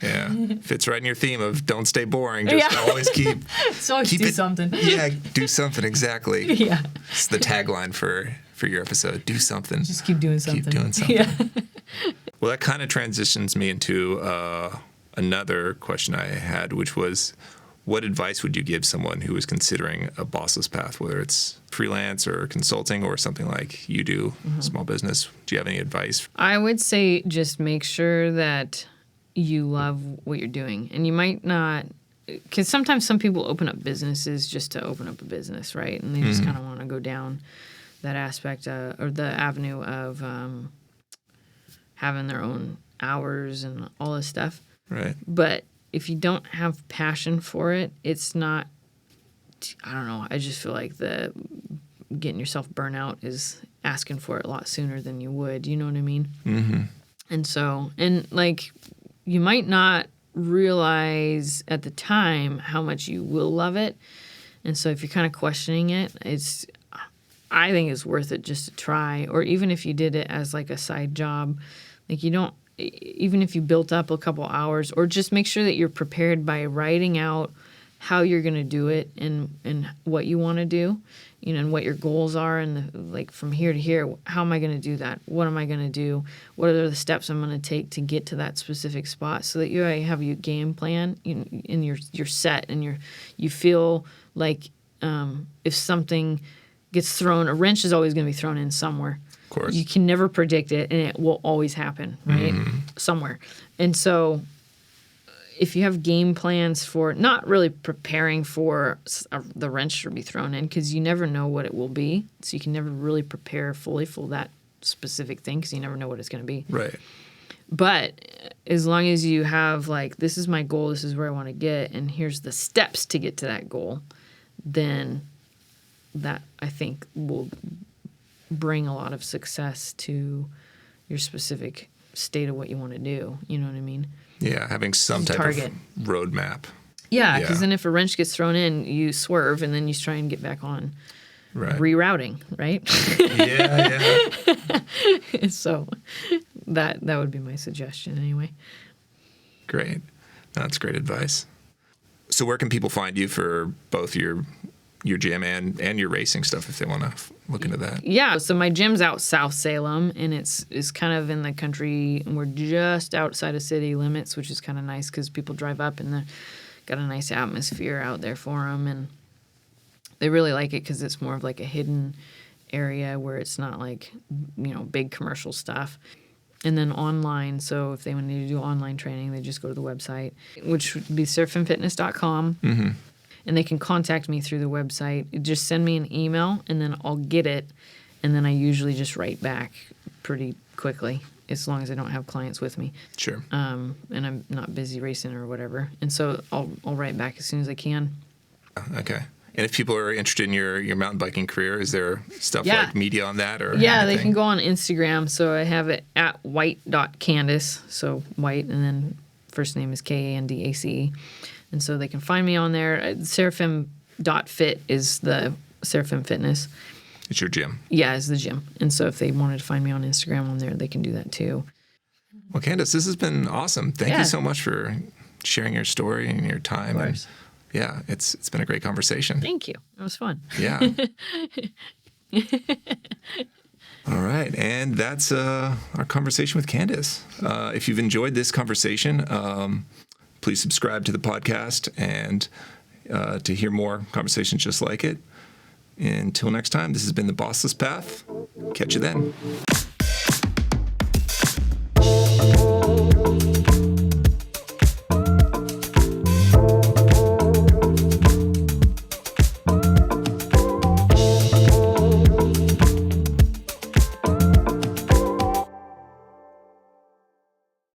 Yeah. Fits right in your theme of don't stay boring. Just always keep do something. Yeah, do something, exactly. Yeah. It's the tagline for your episode. Do something. Just keep doing something. Keep doing something. Yeah. Well, that kind of transitions me into another question I had, which was, what advice would you give someone who is considering a bossless path, whether it's freelance or consulting or something like you do, small business? Do you have any advice? I would say just make sure that you love what you're doing. And you might not, because sometimes some people open up businesses just to open up a business, right? And they just kind of want to go down that aspect or the avenue of having their own hours and all this stuff. Right. But if you don't have passion for it, it's not, I don't know, I just feel like getting yourself burnout is asking for it a lot sooner than you would. You know what I mean? Mm-hmm. And so, like, you might not realize at the time how much you will love it. And so if you're kind of questioning it, I think it's worth it just to try. Or even if you did it as like a side job, like even if you built up a couple hours, or just make sure that you're prepared by writing out how you're going to do it and what you want to do, and what your goals are, and like from here to here, how am I going to do that? What am I going to do? What are the steps I'm going to take to get to that specific spot, so that you already have your game plan and you're set, and you feel like if something gets thrown, a wrench is always going to be thrown in somewhere. Of course. You can never predict it, and it will always happen, right? Somewhere. And so if you have game plans for not really preparing for the wrench to be thrown in, because you never know what it will be. So you can never really prepare fully for that specific thing, because you never know what it's going to be. Right. But as long as you have, like, this is my goal, this is where I want to get, and here's the steps to get to that goal, then that, I think, will bring a lot of success to your specific state of what you want to do. You know what I mean? Yeah, having some type of roadmap. Yeah, because then if a wrench gets thrown in, you swerve, and then you try and get back on rerouting, right? Yeah. So that would be my suggestion anyway. Great. That's great advice. So where can people find you for both your gym and your racing stuff if they want to look into that? Yeah, so my gym's out South Salem, and it's kind of in the country, and we're just outside of city limits, which is kind of nice because people drive up and they've got a nice atmosphere out there for them, and they really like it because it's more of like a hidden area where it's not like, big commercial stuff. And then online, so if they want to do online training, they just go to the website, which would be surfandfitness.com. Mm-hmm. And they can contact me through the website. Just send me an email, and then I'll get it. And then I usually just write back pretty quickly, as long as I don't have clients with me. Sure. And I'm not busy racing or whatever. And so I'll write back as soon as I can. Okay. And if people are interested in your mountain biking career, is there stuff like media on that? Or yeah, anything? They can go on Instagram. So I have it at white.kandace. So White, and then first name is Kandace. And so they can find me on there. Seraphim.fit is the Seraphim Fitness. It's your gym. Yeah, it's the gym. And so if they wanted to find me on Instagram on there, they can do that too. Well, Kandace, this has been awesome. Thank you so much for sharing your story and your time. Of course. And it's been a great conversation. Thank you. It was fun. Yeah. All right. And that's our conversation with Kandace. If you've enjoyed this conversation, please subscribe to the podcast and to hear more conversations just like it. Until next time, this has been the Bossless Path. Catch you then.